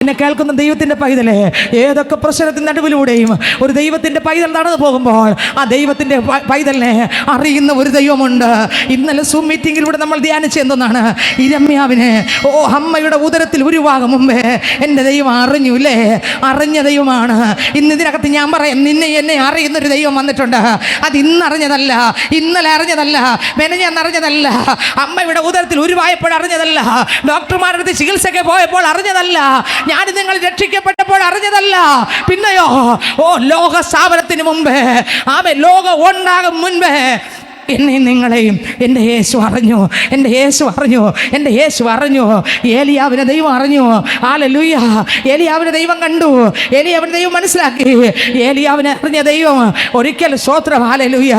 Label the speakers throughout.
Speaker 1: എന്നെ കേൾക്കുന്ന ദൈവത്തിൻ്റെ പൈതലേ, ഏതൊക്കെ പ്രശ്നത്തിൻ്റെ നടുവിലൂടെയും ഒരു ദൈവത്തിൻ്റെ പൈതൽ നടന്നു പോകുമ്പോൾ ആ ദൈവത്തിൻ്റെ പൈതലിനെ അറിയുന്ന ഒരു ദൈവമുണ്ട്. ഇന്നലെ സൂം മീറ്റിങ്ങിലൂടെ നമ്മൾ ധ്യാനിച്ച എന്തെന്നാണ്? ഇരമ്യാവിനെ അമ്മയുടെ ഉദരത്തിൽ ഉരുവാകും മുമ്പേ എൻ്റെ ദൈവം അറിഞ്ഞു അല്ലേ? അറിഞ്ഞ ദൈവമാണ്. ഇന്ന് ഇതിനകത്ത് ഞാൻ പറയാം, നിന്നെ എന്നെ അറിയുന്നൊരു ദൈവം വന്നിട്ടുണ്ട്. അത് ഇന്നറിഞ്ഞതല്ല, ഇന്നലെ അറിഞ്ഞതല്ല, മെനഞ്ഞറിഞ്ഞതല്ല, അമ്മയുടെ ഉദരത്തിൽ ഉരുവായപ്പോൾ അറിഞ്ഞതല്ല, ഡോക്ടർമാരുടെ അടുത്ത് ചികിത്സയ്ക്ക് പോയപ്പോൾ അറിഞ്ഞതല്ല, ഞാൻ നിങ്ങൾ രക്ഷിക്കപ്പെട്ടപ്പോൾ അറിഞ്ഞതല്ല. പിന്നെയോ ലോക സ്ഥാപനത്തിന് മുമ്പേ, ലോകം ഉണ്ടാകും മുൻപേ എന്നെ നിങ്ങളെയും എൻ്റെ യേശു അറിഞ്ഞു, എൻ്റെ യേശു അറിഞ്ഞു, എൻ്റെ യേശു അറിഞ്ഞു. ഏലിയാവിനെ ദൈവം അറിഞ്ഞു. ഹല്ലേലൂയ. ഏലിയാവിനെ ദൈവം കണ്ടു, ഏലിയാവിനെ ദൈവം മനസ്സിലാക്കി. ഏലിയാവിനെ അറിഞ്ഞ ദൈവം ഒരിക്കൽ സ്തോത്രം. ഹല്ലേലൂയ.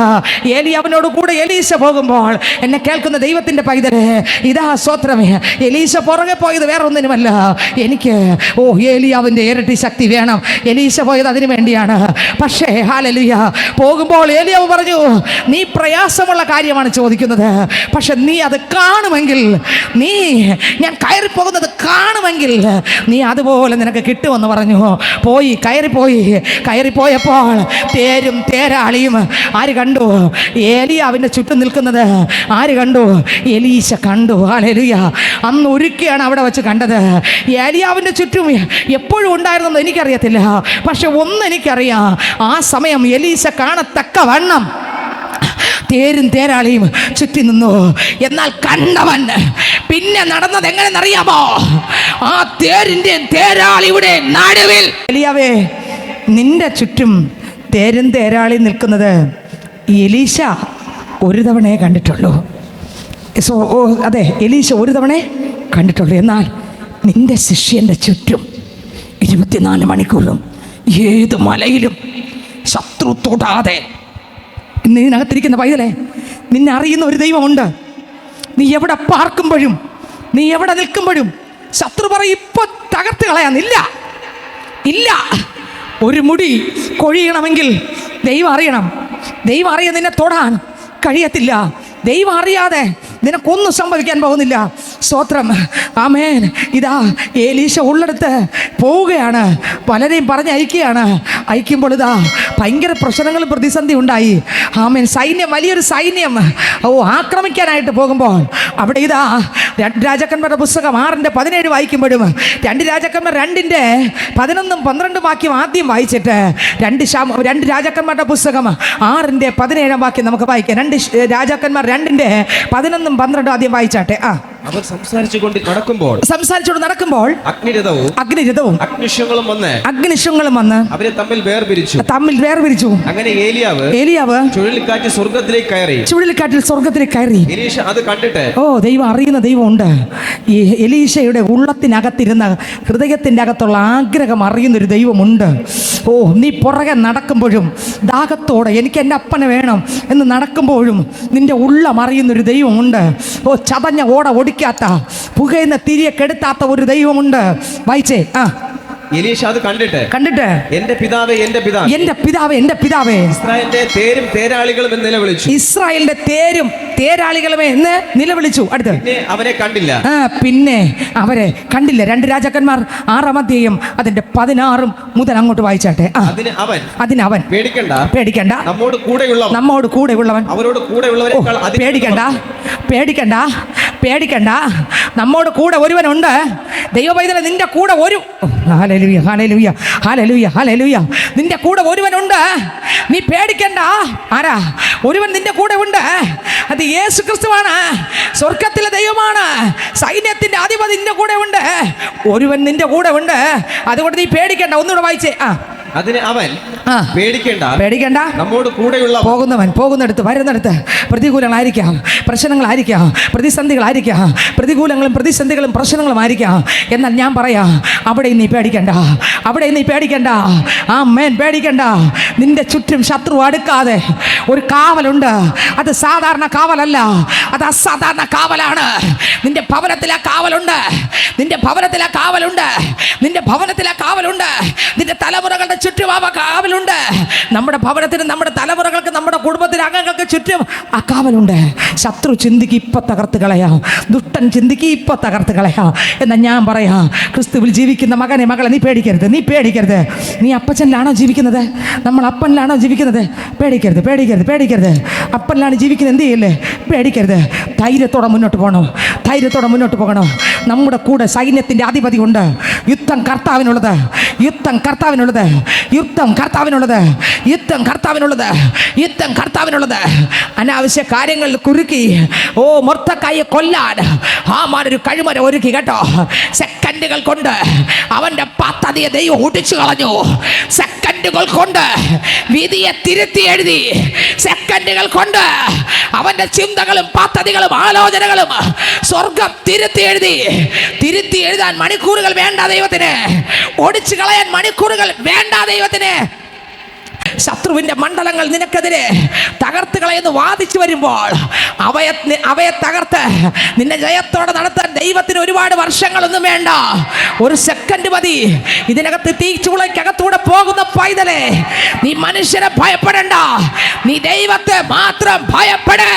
Speaker 1: ഏലിയാവിനോട് കൂടെ എലീശ പോകുമ്പോൾ എന്നെ കേൾക്കുന്ന ദൈവത്തിൻ്റെ പൈതലേ, ഇതാ സ്തോത്രമേ, എലീശ പുറകെ പോയത് വേറെ ഒന്നിനുമല്ല, എനിക്ക് ഏലിയാവിൻ്റെ ഇരട്ടി ശക്തി വേണം. എലീശ പോയത് അതിനു വേണ്ടിയാണ്. പക്ഷേ ഹല്ലേലൂയ, പോകുമ്പോൾ ഏലിയാവ് പറഞ്ഞു, നീ പ്രയാസമുള്ള കാര്യമാണ് ചോദിക്കുന്നത്, പക്ഷെ നീ അത് കാണുമെങ്കിൽ, ഞാൻ കയറിപ്പോകുന്നത് കാണുമെങ്കിൽ നീ അതുപോലെ നിനക്ക് കിട്ടുമെന്ന് പറഞ്ഞു. കയറിപ്പോയപ്പോൾ തേരും തേരാളിയും ആര് കണ്ടു? ഏലിയാവിൻ്റെ ചുറ്റും നിൽക്കുന്നത് ആര് കണ്ടു? എലീശ കണ്ടു. ഹല്ലേലൂയ. അന്ന് ഒരുക്കിയാണ് അവിടെ വെച്ച് കണ്ടത്. ഏലിയാവിൻ്റെ ചുറ്റും എപ്പോഴും ഉണ്ടായിരുന്നെന്ന് എനിക്കറിയത്തില്ല, പക്ഷെ ഒന്ന് എനിക്കറിയാം, ആ സമയം എലീശ കാണത്തക്ക വണ്ണം തേരും തേരാളിയും ചുറ്റി നിന്നു. എന്നാൽ കണ്ടവൻ പിന്നെ നടന്നത് എങ്ങനെയെന്നറിയാമോ? ആ തേരിൻ്റെയും തേരാളിയുടെ നടുവിൽ. എലിയാവേ, നിന്റെ ചുറ്റും തേരും തേരാളി നിൽക്കുന്നത് എലീശ ഒരു തവണയെ കണ്ടിട്ടുള്ളൂ. അതെ, എലീശ ഒരു തവണയെ കണ്ടിട്ടുള്ളൂ. എന്നാൽ നിന്റെ ശിഷ്യൻ്റെ ചുറ്റും 24 മണിക്കൂറും ഏത് മലയിലും ശത്രു തൊടാതെ, ഇന്ന് ഇതിനകത്തിരിക്കുന്ന പൈതലേ, നിന്നെ അറിയുന്ന ഒരു ദൈവമുണ്ട്. നീ എവിടെ പാർക്കുമ്പോഴും, നീ എവിടെ നിൽക്കുമ്പോഴും ശത്രു പറയും ഇപ്പൊ തകർത്ത് കളയാന്നില്ല. ഇല്ല, ഒരു മുടി കൊഴിയണമെങ്കിൽ ദൈവം അറിയണം. ദൈവം അറിയാൻ നിന്നെ തൊടാൻ കഴിയത്തില്ല. ദൈവം അറിയാതെ നിനക്കൊന്നും സംഭവിക്കാൻ പോകുന്നില്ല. സ്തോത്രം. ആമേൻ. ഇതാ എലീശ ഉള്ളിടത്ത് പോവുകയാണ്, പലരെയും പറഞ്ഞയക്കുകയാണ്. അയക്കുമ്പോൾ ഇതാ ഭയങ്കര പ്രശ്നങ്ങളും പ്രതിസന്ധി ഉണ്ടായി. ആമേൻ. വലിയൊരു സൈന്യം ആക്രമിക്കാനായിട്ട് പോകുമ്പോൾ അവിടെ ഇതാ 2 രാജാക്കന്മാരുടെ പുസ്തകം 6:17 വായിക്കുമ്പോഴും 2 രാജാക്കന്മാർ 2:11-12 വാക്യം ആദ്യം വായിച്ചിട്ട് 2 രാജാക്കന്മാരുടെ പുസ്തകം 6:17 വാക്യം നമുക്ക് വായിക്കാം. 2 രാജാക്കന്മാർ 2:11-12 ആദ്യം വായിച്ചാട്ടെ.
Speaker 2: അവർ സംസാരിച്ചുകൊണ്ട് നടക്കുമ്പോൾ അഗ്നിരഥവും അഗ്നിശങ്ങളും വന്ന് അവരെ തമ്മിൽ വേർപിരിച്ചു. അങ്ങനെ ഏലിയാവ് ചുഴലിക്കാറ്റിൽ സ്വർഗ്ഗത്തിലേക്ക് കയറി. എലീശ അത് കണ്ടിട്ട്,
Speaker 1: ദൈവം അറിയുന്ന ദൈവമുണ്ട്. ഈ എലീശയുടെ ഉള്ളത്തിനകത്തിരുന്ന ഹൃദയത്തിൻ്റെ അകത്തുള്ള ആഗ്രഹം അറിയുന്നൊരു ദൈവമുണ്ട്. നീ പുറകെ നടക്കുമ്പോഴും ദാഹത്തോടെ എനിക്ക് എൻ്റെ അപ്പനെ വേണം എന്ന് നടക്കുമ്പോഴും നിന്റെ ഉള്ളം അറിയുന്നൊരു ദൈവമുണ്ട്. ചതഞ്ഞ ഓട ഒടിക്കാത്ത, പുകയുന്ന തിരിയെ കെടുത്താത്ത ഒരു ദൈവമുണ്ട്. വായിച്ചേ.
Speaker 2: എലീശ അത് കണ്ടിട്ട് എന്റെ പിതാവേ ഇസ്രായേലിന്റെ തേരും തേരാളികളും എന്ന് നിലവിളിച്ചു. അടുത്ത് പിന്നെ അവരെ കണ്ടില്ല. 2 രാജാക്കന്മാർ 6-ാം അധ്യായം അതിന്റെ 16 മുതൽ അങ്ങോട്ട് വായിച്ചാട്ടെ. അതിന് അവൻ പേടിക്കണ്ട, നമ്മോട് കൂടെയുള്ളവൻ അവരോട് കൂടെയുള്ളവരെക്കാൾ പേടിക്കണ്ട, നമ്മോട് കൂടെ ഒരുവനുണ്ട്. ദൈവപൈതലേ, നിന്റെ കൂടെ ഹല്ലേലൂയ, നിന്റെ കൂടെ ഒരുവനുണ്ട്. നീ പേടിക്കണ്ട. ആരാ? ഒരുവൻ നിന്റെ കൂടെ ഉണ്ട്. അത് യേശു ക്രിസ്തുവാണ്. സ്വർഗത്തിലെ ദൈവമാണ്. സൈന്യത്തിന്റെ അധിപതി നിന്റെ കൂടെ ഉണ്ട്. ഒരുവൻ നിന്റെ കൂടെ ഉണ്ട്. അതുകൊണ്ട് നീ പേടിക്കണ്ട. ഒന്നുകൂടെ വായിച്ചേ. അതിന് അവൻ
Speaker 1: പേടിക്കണ്ട,
Speaker 2: നമ്മോട് കൂടെയുള്ള
Speaker 1: പോകുന്നിടത്ത് വരുന്നിടത്ത് പ്രതികൂലങ്ങളായിരിക്കാം, പ്രശ്നങ്ങളായിരിക്കാം, പ്രതിസന്ധികളായിരിക്കാം, പ്രതികൂലങ്ങളും പ്രതിസന്ധികളും പ്രശ്നങ്ങളും ആയിരിക്കാം. എന്നാൽ ഞാൻ പറയാം, അവിടെ നീ പേടിക്കണ്ട. ആമേൻ. പേടിക്കണ്ട. നിന്റെ ചുറ്റും ശത്രു അടുക്കാതെ ഒരു കാവലുണ്ട്. അത് സാധാരണ കാവലല്ല, അത് അസാധാരണ കാവലാണ്. നിന്റെ ഭവനത്തിലെ കാവലുണ്ട്. നിന്റെ ഭവനത്തിലെ കാവലുണ്ട്. നിന്റെ തലമുറകളുടെ ചുറ്റുപാവ കാവലുണ്ട്.
Speaker 2: നമ്മുടെ ഭവനത്തിനും നമ്മുടെ തലമുറകൾക്ക് നമ്മുടെ കുടുംബത്തിലെ അംഗങ്ങൾക്ക് ചുറ്റും ആ കാവലുണ്ട്. ശത്രു ചിന്തിക്ക് ഇപ്പം തകർത്ത് കളയാം, ദുഷ്ടൻ ചിന്തിക്ക് ഇപ്പം തകർത്ത് കളയാം. എന്നാൽ ഞാൻ പറയാം, ക്രിസ്തുവിൽ ജീവിക്കുന്ന മകനെ മകളെ നീ പേടിക്കരുത്, നീ പേടിക്കരുത്. നീ അപ്പച്ചനിലാണോ ജീവിക്കുന്നത്? നമ്മൾ അപ്പനിലാണോ ജീവിക്കുന്നത്? പേടിക്കരുത്, പേടിക്കരുത്, പേടിക്കരുത്. അപ്പനിലാണ് ജീവിക്കുന്നത്, എന്ത് ചെയ്യല്ലേ? പേടിക്കരുത്. ധൈര്യത്തോടെ മുന്നോട്ട് പോകണം, ധൈര്യത്തോടെ മുന്നോട്ട് പോകണം. നമ്മുടെ കൂടെ സൈന്യത്തിൻ്റെ അധിപതി ഉണ്ട്. യുദ്ധം കർത്താവിനുള്ളത്, യുദ്ധം കർത്താവിനുള്ളത്, യുദ്ധം കർത്താവിനുള്ളത്, യുദ്ധം കർത്താവിനുള്ളത്, യുദ്ധം കർത്താവിനുള്ളത്. അനാവശ്യ കാര്യങ്ങളിൽ കുരുക്കി മൊർദെഖായിയെ കൊല്ലാൻ ഹാമാനൊരു കഴിമര ഒരുക്കി കേട്ടോ. സെക്കൻഡുകൾ കൊണ്ട് അവൻ്റെ പദ്ധതിയെ ദൈവം ഒടിച്ചു കളഞ്ഞു. സെക്കൻഡുകൾ കൊണ്ട് വിധിയെ തിരുത്തി എഴുതി. സെക്കൻഡുകൾ കൊണ്ട് അവൻ്റെ ചിന്തകളും പദ്ധതികളും ആലോചനകളും സ്വർഗം തിരുത്തി എഴുതി. തിരുത്തി എഴുതാൻ മണിക്കൂറുകൾ വേണ്ട ദൈവത്തിന്, ഒടിച്ചു കളയാൻ മണിക്കൂറുകൾ വേണ്ട ദൈവത്തിന്. ശത്രുവിൻ്റെ മണ്ഡലങ്ങൾ നിനക്കെതിരെ തകർത്ത് കളയെന്ന് വാദിച്ചു വരുമ്പോൾ അവയെ തകർത്ത് നിന്നെ ജയത്തോടെ നടത്താൻ ദൈവത്തിന് ഒരുപാട് വർഷങ്ങളൊന്നും വേണ്ട, ഒരു സെക്കൻഡ് മതി. ഇതിനകത്ത് തീച്ചുളയ്ക്കകത്തൂടെ പോകുന്ന പൈതലേ, നീ മനുഷ്യരെ ഭയപ്പെടണ്ട, നീ ദൈവത്തെ മാത്രം ഭയപ്പെടേ.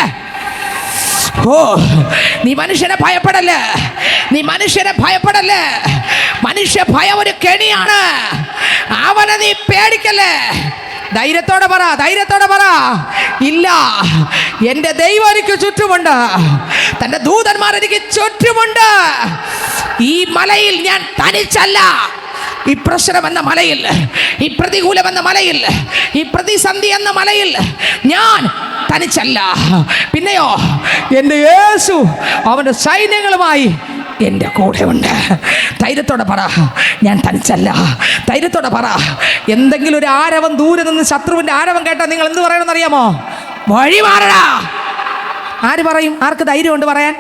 Speaker 2: നീ മനുഷ്യനെ ഭയപ്പെടല്ലേ, നീ മനുഷ്യനെ ഭയപ്പെടല്ലേ. മനുഷ്യ ഭയം ഒരു കെണിയാണ്, അവനെ നീ പേടിക്കല്ലേ. ധൈര്യത്തോടെ പറ, ധൈര്യത്തോടെ പറ, ഇല്ല, എൻ്റെ ദൈവം എനിക്ക് ചുറ്റുമുണ്ട്, തൻ്റെ ദൂതന്മാർ എനിക്ക് ചുറ്റുമുണ്ട്. ഈ മലയിൽ ഞാൻ തനിച്ചല്ല. ഈ പ്രശ്നം എന്ന മലയിൽ, ഈ പ്രതികൂലം എന്ന മലയിൽ, ഈ പ്രതിസന്ധി എന്ന മലയിൽ ഞാൻ തനിച്ചല്ല. പിന്നെയോ എൻ്റെ യേശു അവൻ്റെ സൈന്യങ്ങളുമായി എൻ്റെ കൂടെ ഉണ്ട്. ധൈര്യത്തോടെ പറ, ഞാൻ തനിച്ചല്ല. ധൈര്യത്തോടെ പറ. എന്തെങ്കിലും ഒരു ആരവം ദൂരെ നിന്ന് ശത്രുവിൻ്റെ ആരവം കേട്ടാൽ നിങ്ങൾ എന്ത് പറയണമെന്ന് അറിയാമോ? വഴി മാറടാ. ആര് പറയും? ആർക്ക് ധൈര്യമുണ്ട് പറയാൻ?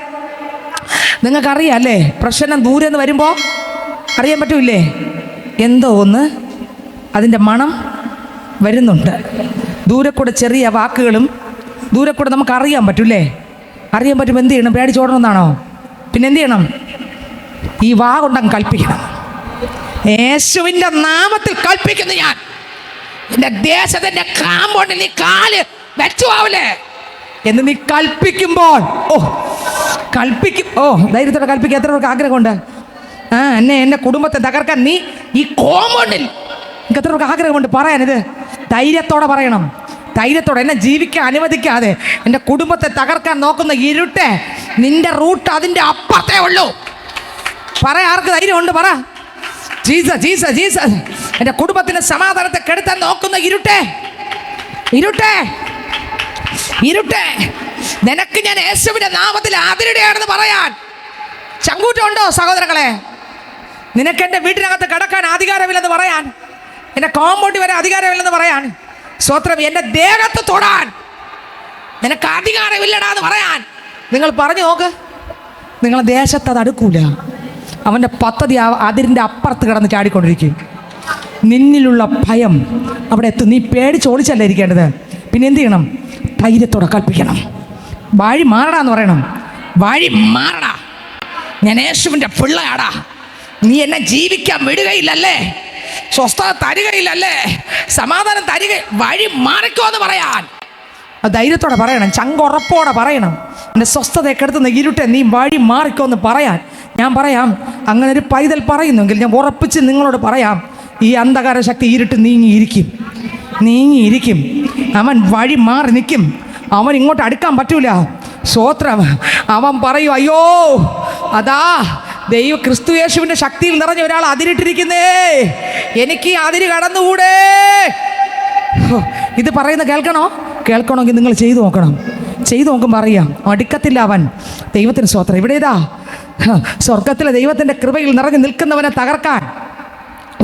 Speaker 2: നിങ്ങൾക്കറിയാം അല്ലേ, പ്രശ്നം ദൂരെ നിന്ന് വരുമ്പോൾ അറിയാൻ പറ്റൂല്ലേ? എന്തോ ഒന്ന് അതിൻ്റെ മണം വരുന്നുണ്ട്. ദൂരെ കൂടെ ചെറിയ വാക്കുകളും ദൂരെ കൂടെ നമുക്ക് അറിയാൻ പറ്റൂല്ലേ? അറിയാൻ പറ്റുമ്പോൾ എന്ത് ചെയ്യണം? പേടിച്ചോടണമെന്നാണോ? പിന്നെ എന്ത് ചെയ്യണം? ഈ വാ കൊണ്ടങ്ങ് കൽപ്പിക്കണം. യേശുവിൻ്റെ നാമത്തിൽ കൽപ്പിക്കുന്നു ഞാൻ, എൻ്റെ ദേശത്തിൻ്റെ കാമ്പൗണ്ടിൽ നീ കാല് വെച്ചു ആവില്ലേ എന്ന് നീ കൽപ്പിക്കുമ്പോൾ, ധൈര്യത്തോടെ കൽപ്പിക്കുക. എത്ര പേർക്ക് ആഗ്രഹമുണ്ട് എന്നെ കുടുംബത്തെ തകർക്കാൻ? നീ ഈ കോമ്പൗണ്ടിൽ എനിക്ക് എത്ര പേർക്ക് ആഗ്രഹമുണ്ട് പറയാനിത്? ധൈര്യത്തോടെ പറയണം, ധൈര്യത്തോടെ. എന്നെ ജീവിക്കാൻ അനുവദിക്കാതെ എൻ്റെ കുടുംബത്തെ തകർക്കാൻ നോക്കുന്ന ഇരുട്ടെ, നിന്റെ റൂട്ട് അതിൻ്റെ അപ്പുറത്തേ ഉള്ളൂ. പറ, ആർക്ക് ധൈര്യമുണ്ട്? പറ. Jesus, Jesus, Jesus. എൻ്റെ കുടുംബത്തിൻ്റെ സമാധാനത്തെ കെടുത്താൻ നോക്കുന്ന ഇരുട്ടെ, ഇരുട്ടെ, ഇരുട്ടെ, നിനക്ക് ഞാൻ യേശുവിൻ്റെ നാമത്തിൽ അതിരുടെയാണെന്ന് പറയാൻ ചങ്കൂറ്റമുണ്ടോ സഹോദരങ്ങളെ? നിനക്ക് എൻ്റെ വീട്ടിനകത്ത് കിടക്കാൻ അധികാരമില്ലെന്ന് പറയാൻ, എൻ്റെ കോമ്പൗണ്ടിൽ വരെ അധികാരമില്ലെന്ന് പറയാൻ, സ്വത്രം എൻ്റെ ദേഹത്ത് തൊടാൻ നിനക്ക് അധികാരമില്ലടാന്ന് പറയാൻ നിങ്ങൾ പറഞ്ഞു നോക്ക്. നിങ്ങളെ ദേശത്ത് അത് അടുക്കൂല. അവൻ്റെ പദ്ധതി അതിരിൻ്റെ അപ്പുറത്ത് കിടന്ന് ചാടിക്കൊണ്ടിരിക്കും. നിന്നിലുള്ള ഭയം അവിടെ എത്തും. നീ പേടിച്ചോടിച്ചല്ല ഇരിക്കേണ്ടത്. പിന്നെ എന്ത് ചെയ്യണം? ധൈര്യത്തോടെ കൽപ്പിക്കണം. വഴി മാറടാന്ന് പറയണം. വഴി മാറടാ, ഞാൻ യേശുവിൻ്റെ പിള്ളയാടാ, നീ എന്നെ ജീവിക്കാൻ വിടുകയില്ലല്ലേ, സ്വസ്ഥത തരികയില്ലല്ലേ, സമാധാനം തരിക, വഴി മാറിക്കോ എന്ന് പറയാൻ ധൈര്യത്തോടെ പറയണം, ചങ്കുറപ്പോടെ പറയണം. എൻ്റെ സ്വസ്ഥതയൊക്കെ എടുത്തുന്ന ഇരുട്ടെ നീ വഴി മാറിക്കോ എന്ന് പറയാൻ ഞാൻ പറയാം. അങ്ങനെ ഒരു പൈതൽ പറയുന്നെങ്കിൽ ഞാൻ ഉറപ്പിച്ച് നിങ്ങളോട് പറയാം, ഈ അന്ധകാര ശക്തി ഇരുട്ട് നീങ്ങിയിരിക്കും, നീങ്ങിയിരിക്കും. അവൻ വഴി മാറി നിൽക്കും. അവൻ ഇങ്ങോട്ട് അടുക്കാൻ പറ്റൂല. സ്വോത്രം. അവൻ പറയും, അയ്യോ അതാ ക്രിസ്തു യേശുവിൻ്റെ ശക്തിയിൽ നിറഞ്ഞ ഒരാൾ അതിരിട്ടിരിക്കുന്നേ, എനിക്ക് അതിര് കടന്നുകൂടെ. ഇത് പറയുന്ന കേൾക്കണമെങ്കിൽ നിങ്ങൾ ചെയ്തു നോക്കണം. ചെയ്തു നോക്കുമ്പോൾ അറിയാം, അടുക്കത്തില്ല അവൻ. ദൈവത്തിന് സ്വോത്രം. ഇവിടെ ഇതാ സ്വർഗത്തിലെ ദൈവത്തിൻ്റെ കൃപയിൽ നിറഞ്ഞു നിൽക്കുന്നവനെ തകർക്കാൻ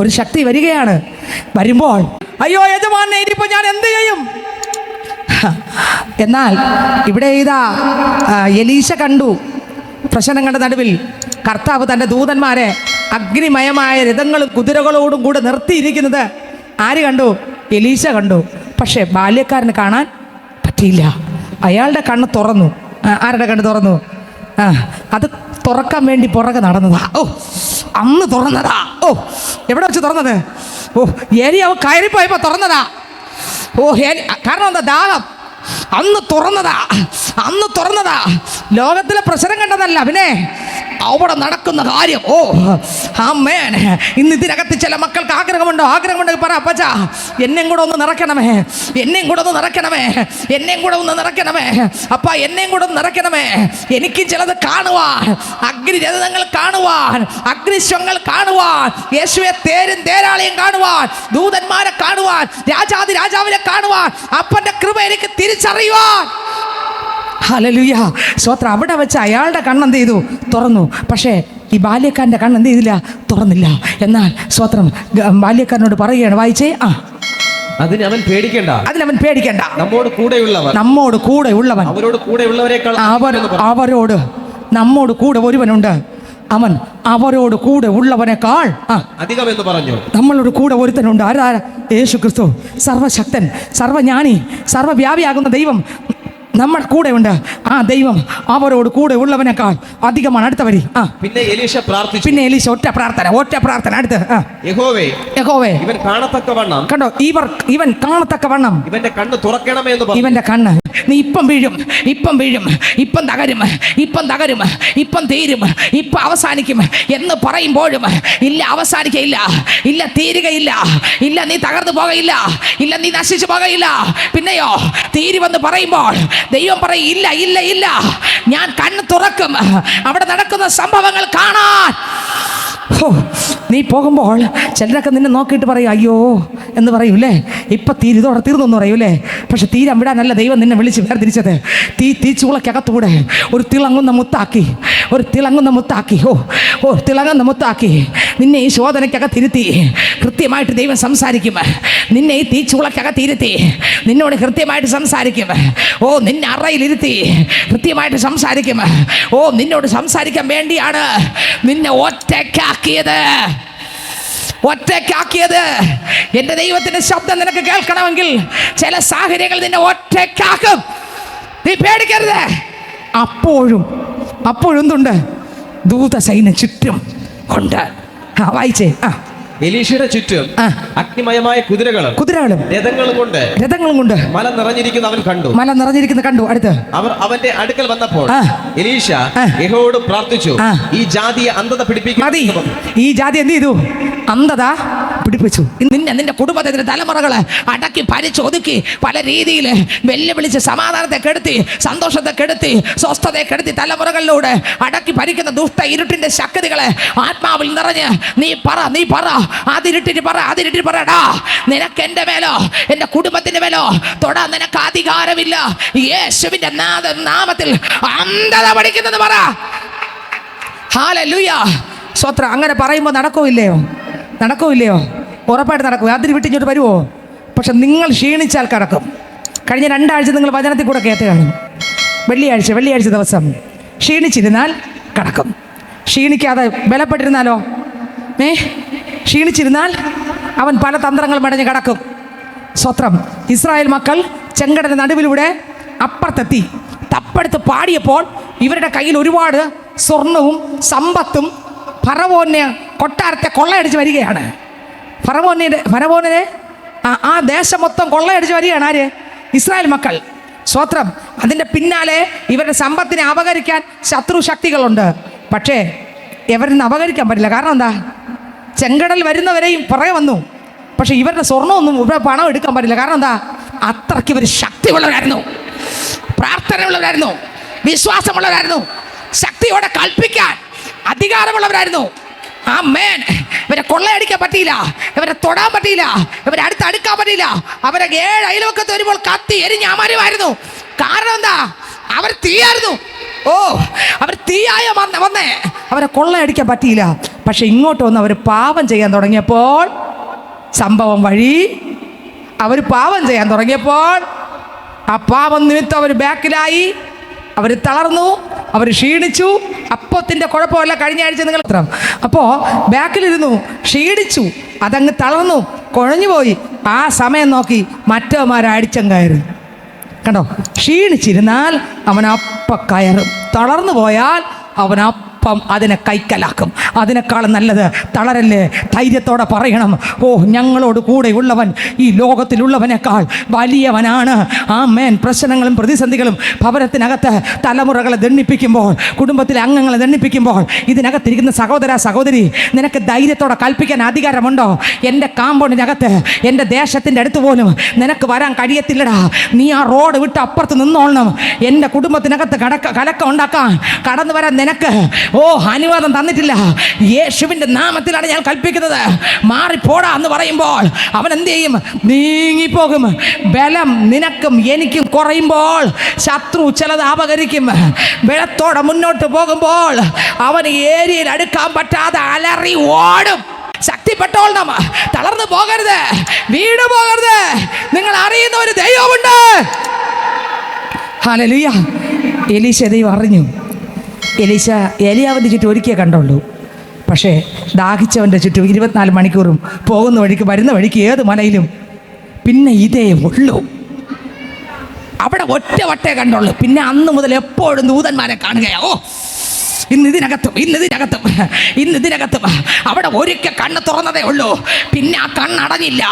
Speaker 2: ഒരു ശക്തി വരികയാണ്. വരുമ്പോൾ അയ്യോ യജമാനെ, ഇനിയിപ്പോൾ ഞാൻ എന്ത് ചെയ്യും? എന്നാൽ ഇവിടെ ഇതാ എലീശ കണ്ടു, പ്രശ്നങ്ങളുടെ നടുവിൽ കർത്താവ് തൻ്റെ ദൂതന്മാരെ അഗ്നിമയമായ രഥങ്ങളും കുതിരകളോടും കൂടെ നിർത്തിയിരിക്കുന്നത് ആര് കണ്ടു? എലീശ കണ്ടു. പക്ഷേ ബാല്യക്കാരന് കാണാൻ പറ്റിയില്ല. അയാളുടെ കണ്ണ് തുറന്നു. ആരുടെ കണ്ണ് തുറന്നു? അത് തുറക്കാൻ വേണ്ടി പുറകെ നടന്നതാ. അന്ന് തുറന്നതാ. എവിടെ വെച്ച് തുറന്നത്? ഏരിയ അവ കയറിപ്പോയപ്പോൾ തുറന്നതാ.
Speaker 1: കാരണം എന്താ? ദാഹം അന്ന് തുറന്നതാ. ലോകത്തിലെ പ്രശ്നം കണ്ടതല്ല, പിന്നെ അവിടെ നടക്കുന്ന കാര്യം. ആമേൻ. ഇന്ന് ഇതിനകത്ത് ചില മക്കൾക്ക് ആഗ്രഹമുണ്ടോ? പറ, അപ്പച്ചാ എന്നെയും കൂടെ ഒന്ന് നിറയ്ക്കണമേ, അപ്പ എന്നെയും കൂടെ ഒന്ന് നിറയ്ക്കണമേ. എനിക്കും ചിലത് കാണുവാൻ, അഗ്നിരഥങ്ങൾ കാണുവാൻ, അഗ്നിശ്വങ്ങൾ കാണുവാൻ, യേശുവെ തേരും തേരാളിയും കാണുവാൻ, ദൂതന്മാരെ കാണുവാൻ, രാജാവിനെ കാണുവാൻ, അപ്പന്റെ കൃപ എനിക്ക് തിരിച്ചറിയുവാൻ. ഹല്ലേലൂയ, സ്തോത്രം. അവിടെ വെച്ച് അയാളുടെ കണ്ണെന്ത് ചെയ്തു? തുറന്നു. പക്ഷേ ഈ ബാല്യക്കാരൻ്റെ കണ്ണെന്ത് ചെയ്തില്ല? തുറന്നില്ല. എന്നാൽ സ്തോത്രം ബാല്യക്കാരനോട് പറയുകയാണ്, വായിച്ചേ.
Speaker 3: അതിനവൻ പേടിക്കേണ്ട, നമ്മോട് കൂടെയുള്ളവൻ അവരോട് കൂടെയുള്ളവരെക്കാൾ
Speaker 1: അവരോട് നമ്മോട് കൂടെ ഒരുവനുണ്ട്, അവൻ അവരോട് കൂടെ ഉള്ളവനേക്കാൾ
Speaker 3: അധികം എന്ന് പറഞ്ഞു.
Speaker 1: നമ്മളോട് കൂടെ ഒരുത്തനുണ്ട്. ആരാ? യേശു ക്രിസ്തു, സർവശക്തൻ, സർവജ്ഞാനി, സർവവ്യാപിയാകുന്ന ദൈവം നമ്മുടെ കൂടെ ഉണ്ട്. ആ ദൈവം അവരോട് കൂടെ ഉള്ളവനേക്കാൾ അധികമാണ്. അടുത്ത വരി.
Speaker 3: പിന്നെ എലീശ പ്രാർത്ഥിച്ചു.
Speaker 1: പിന്നെ എലീശ ഒറ്റ പ്രാർത്ഥന. അടുത്ത്
Speaker 3: യഹോവേ ഇവൻ കാണത്തക്കവണ്ണം,
Speaker 1: കണ്ടോ, ഇവൻ കാണത്തക്കവണ്ണം
Speaker 3: ഇവന്റെ കണ്ണ് തുറക്കണമേ എന്ന് പറഞ്ഞു.
Speaker 1: ഇവന്റെ കണ്ണ്. നീ ഇപ്പം വീഴും, ഇപ്പം തകരും, ഇപ്പം തീരും, ഇപ്പം അവസാനിക്കും എന്ന് പറയുമ്പോഴും ഇല്ല, അവസാനിക്കയില്ല, ഇല്ല, തീരുകയില്ല, ഇല്ല, നീ തകർന്നു പോകയില്ല, ഇല്ല, നീ നശിച്ചു പോകയില്ല. പിന്നെയോ തീരുമെന്ന് പറയുമ്പോൾ ദൈവം പറയും, ഇല്ല, ഞാൻ കണ്ണ് തുറക്കും, അവിടെ നടക്കുന്ന സംഭവങ്ങൾ കാണാൻ. നീ പോകുമ്പോൾ ചിലരൊക്കെ നിന്നെ നോക്കിയിട്ട് പറയും, അയ്യോ എന്ന് പറയൂലേ, ഇപ്പം ഇതോടെ തീർന്നു പറയൂലേ. പക്ഷെ തീരാൻ വിടാനല്ല ദൈവം നിന്നെ വിളിച്ച് വേർതിരിച്ചത്. തീച്ചൂളക്കകത്തൂടെ ഒരു തിളങ്ങുന്ന മുത്താക്കി, തിളങ്ങുന്ന മുത്താക്കി നിന്നെ ഈ ശോധനയ്ക്കകത്തിരുത്തി കൃത്യമായിട്ട് ദൈവം സംസാരിക്കും. നിന്നെ ഈ തീച്ചൂളക്കകത്തിരുത്തി നിന്നോട് കൃത്യമായിട്ട് സംസാരിക്കും. നിന്നെ അറയിലിരുത്തി കൃത്യമായിട്ട് സംസാരിക്കും. നിന്നോട് സംസാരിക്കാൻ വേണ്ടിയാണ് നിന്നെ ഒറ്റയ്ക്കാക്കിയത്. എൻ്റെ ദൈവത്തിന്റെ ശബ്ദം നിനക്ക് കേൾക്കണമെങ്കിൽ ചില സാഹചര്യങ്ങൾ നിന്നെ ഒറ്റയ്ക്കാക്കും. നീ പേടിക്കരുത്. അപ്പോഴും എന്തുണ്ട്? ദൂത സൈന്യം ചുറ്റും ഉണ്ട്. വായിച്ചേ.
Speaker 3: എലീശയുടെ ചുറ്റും അഗ്നിമയമായ കുതിരകളും രഥങ്ങളും കൊണ്ട് മല നിറഞ്ഞിരിക്കുന്ന കണ്ടു. അടുത്ത് അവർ അവന്റെ അടുക്കൽ വന്നപ്പോൾ എലീശ യഹോവയോട് പ്രാർത്ഥിച്ചു, ഈ ജാതിയെ അന്ധത പിടിപ്പിക്കും.
Speaker 1: ഈ ജാതി എന്ത് ചെയ്തു? അന്ധത പിടിപ്പിച്ചു. നിന്റെ കുടുംബത്തിന്റെ തലമുറകളെ അടക്കി പരിച്ചൊതുക്കി പല രീതിയിൽ വെല്ലുവിളിച്ച് സമാധാനത്തെ കെടുത്തി, സന്തോഷത്തെ കെടുത്തി, സ്വസ്ഥതയെ കെടുത്തി, തലമുറകളിലൂടെ അടക്കി ഭരിക്കുന്ന ദുഷ്ട ഇരുട്ടിന്റെ ശക്തികളെ ആത്മാവിൽ നിറഞ്ഞ് നീ പറ അതിരുട്ടിട്ട് പറയടാ, നിനക്ക് എൻ്റെ മേലോ എൻ്റെ കുടുംബത്തിന്റെ മേലോ തൊടാൻ നിനക്ക് അധികാരമില്ല. യേശുവിന്റെ നാമത്തിൽ അന്ധത പഠിക്കുന്നെന്ന് പറ. ഹല്ലേലൂയ, സ്തോത്രം. അങ്ങനെ പറയുമ്പോൾ നടക്കോ? ഉറപ്പായിട്ട് നടക്കും. അതിന് വിട്ടിങ്ങോട്ട് വരുമോ? പക്ഷെ നിങ്ങൾ ക്ഷീണിച്ചാൽ കിടക്കും. കഴിഞ്ഞ 2 ആഴ്ച നിങ്ങൾ വചനത്തിൽ കൂടെ കേട്ട് കാണും. വെള്ളിയാഴ്ച ദിവസം ക്ഷീണിച്ചിരുന്നാൽ കിടക്കും. ക്ഷീണിക്കാതെ ബലപ്പെട്ടിരുന്നാലോ? ക്ഷീണിച്ചിരുന്നാൽ അവൻ പല തന്ത്രങ്ങൾ മെടഞ്ഞ് കിടക്കും. സ്വത്രം. ഇസ്രായേൽ മക്കൾ ചെങ്കടലിന്റെ നടുവിലൂടെ അപ്പുറത്തെത്തി. തപ്പെടുത്ത് പാടിയപ്പോൾ ഇവരുടെ കയ്യിൽ ഒരുപാട് സ്വർണവും സമ്പത്തും ഫറവോനെ കൊട്ടാരത്തെ കൊള്ളയടിച്ച് വരികയാണ്. ഫറവോനെ ആ ദേശം മൊത്തം കൊള്ളയടിച്ച് വരികയാണ്. ആര്? ഇസ്രായേൽ മക്കൾ. സ്വത്രം. അതിൻ്റെ പിന്നാലെ ഇവരുടെ സമ്പത്തിനെ അപഹരിക്കാൻ ശത്രു ശക്തികളുണ്ട്. പക്ഷേ ഇവരിന്ന് അപഹരിക്കാൻ പറ്റില്ല. കാരണം എന്താ? ചെങ്കടൽ വരുന്നവരെയും പുറകെ വന്നു. പക്ഷെ ഇവരുടെ സ്വർണ്ണമൊന്നും ഇവരുടെ പണം എടുക്കാൻ പറ്റില്ല. കാരണം എന്താ? അത്രയ്ക്ക് ഇവർ ശക്തിയുള്ളവരായിരുന്നു, പ്രാർത്ഥനയുള്ളവരായിരുന്നു, വിശ്വാസമുള്ളവരായിരുന്നു, ശക്തിയോടെ കൽപ്പിക്കാൻ അധികാരമുള്ളവരായിരുന്നു. ആമേൻ. ഇവരെ കൊള്ളയടിക്കാൻ പറ്റിയില്ല, ഇവരെ തൊടാൻ പറ്റിയില്ല, ഇവരെ അടുക്കാൻ പറ്റിയില്ല. അവരെ 7 അയൽവക്കത്ത് വരുമ്പോൾ കത്തി എരിഞ്ഞ് അമരുമായിരുന്നു. കാരണം എന്താ? അവർ തീയായിരുന്നു. അവർ തീയായ വന്നേ. അവരെ കൊള്ളയടിക്കാൻ പറ്റിയില്ല. പക്ഷെ ഇങ്ങോട്ട് വന്ന് അവർ പാപം ചെയ്യാൻ തുടങ്ങിയപ്പോൾ സംഭവം വഴി അവർ പാപം ചെയ്യാൻ തുടങ്ങിയപ്പോൾ ആ പാപം നിമിത്തം അവർ ബാക്കിലായി, അവർ തളർന്നു, അവർ ക്ഷീണിച്ചു. അപ്പത്തിൻ്റെ കുഴപ്പമല്ല. കഴിഞ്ഞ ആഴ്ച നിങ്ങൾ അപ്പോൾ ബാക്കിലിരുന്നു, ക്ഷീണിച്ചു, അതങ്ങ് തളർന്നു, കുഴഞ്ഞുപോയി. ആ സമയം നോക്കി മറ്റവന്മാരടിച്ചം കയറി. കണ്ടോ? ക്ഷീണിച്ചിരുന്നാൽ അവൻ അപ്പ കയറും, തളർന്നു പോയാൽ അവൻ അപ്പം അതിനെ കൈക്കലാക്കും. അതിനേക്കാളും നല്ലത് തളരല്ലേ, ധൈര്യത്തോടെ പറയണം, ഓ ഞങ്ങളോട് കൂടെയുള്ളവൻ ഈ ലോകത്തിലുള്ളവനേക്കാൾ വലിയവനാണ്. ആമേൻ. പ്രശ്നങ്ങളും പ്രതിസന്ധികളും ഭവനത്തിനകത്ത് തലമുറകളെ ദണ്ണിപ്പിക്കുമ്പോൾ, കുടുംബത്തിലെ അംഗങ്ങളെ ദണ്ണിപ്പിക്കുമ്പോൾ, ഇതിനകത്തിരിക്കുന്ന സഹോദര സഹോദരി, നിനക്ക് ധൈര്യത്തോടെ കൽപ്പിക്കാൻ അധികാരമുണ്ടോ? എൻ്റെ കാമ്പൗണ്ടിനകത്ത്, എൻ്റെ ദേശത്തിൻ്റെ അടുത്ത് പോലും നിനക്ക് വരാൻ കഴിയത്തില്ലടാ. നീ ആ റോഡ് വിട്ട് അപ്പുറത്ത് നിന്നോളണം. എൻ്റെ കുടുംബത്തിനകത്ത് കലക്കം ഉണ്ടാക്കാൻ കടന്നു വരാൻ നിനക്ക് അനുവാദം തന്നിട്ടില്ല. യേശുവിൻ്റെ നാമത്തിലാണ് ഞാൻ കൽപ്പിക്കുന്നത്. മാറിപ്പോടാ എന്ന് പറയുമ്പോൾ അവൻ എന്ത് ചെയ്യും? നീങ്ങിപ്പോകും. ബലം നിനക്കും എനിക്കും കുറയുമ്പോൾ ശത്രു ചിലത് അപകരിക്കും. ബലത്തോടെ മുന്നോട്ട് പോകുമ്പോൾ അവൻ ഏരിയയിൽ അടുക്കാൻ പറ്റാതെ അലറി ഓടും. ശക്തിപ്പെട്ടോളണം, തളർന്നു പോകരുത്, വീട് പോകരുത്. നിങ്ങൾ അറിയുന്ന ഒരു ദൈവമുണ്ട്. ഹല്ലേലൂയ. എലീശ ദൈവം അറിഞ്ഞു. എലീശ ഏലിയാവിൻ്റെ ചുറ്റും ഒരിക്കലേ കണ്ടുള്ളൂ. പക്ഷേ ദാഹിച്ചവൻ്റെ ചുറ്റും 24 മണിക്കൂറും പോകുന്ന വഴിക്ക് വരുന്ന വഴിക്ക് ഏത് മലയിലും പിന്നെ ഇതേ ഉള്ളൂ. അവിടെ ഒറ്റ വട്ടേ കണ്ടുള്ളൂ. പിന്നെ അന്ന് മുതൽ എപ്പോഴും ദൂതന്മാരെ കാണുകയാ. ഇന്നിതിനകത്തും അവിടെ ഒരിക്കൽ കണ്ണ് തുറന്നതേ ഉള്ളൂ. പിന്നെ ആ കണ്ണടഞ്ഞില്ല.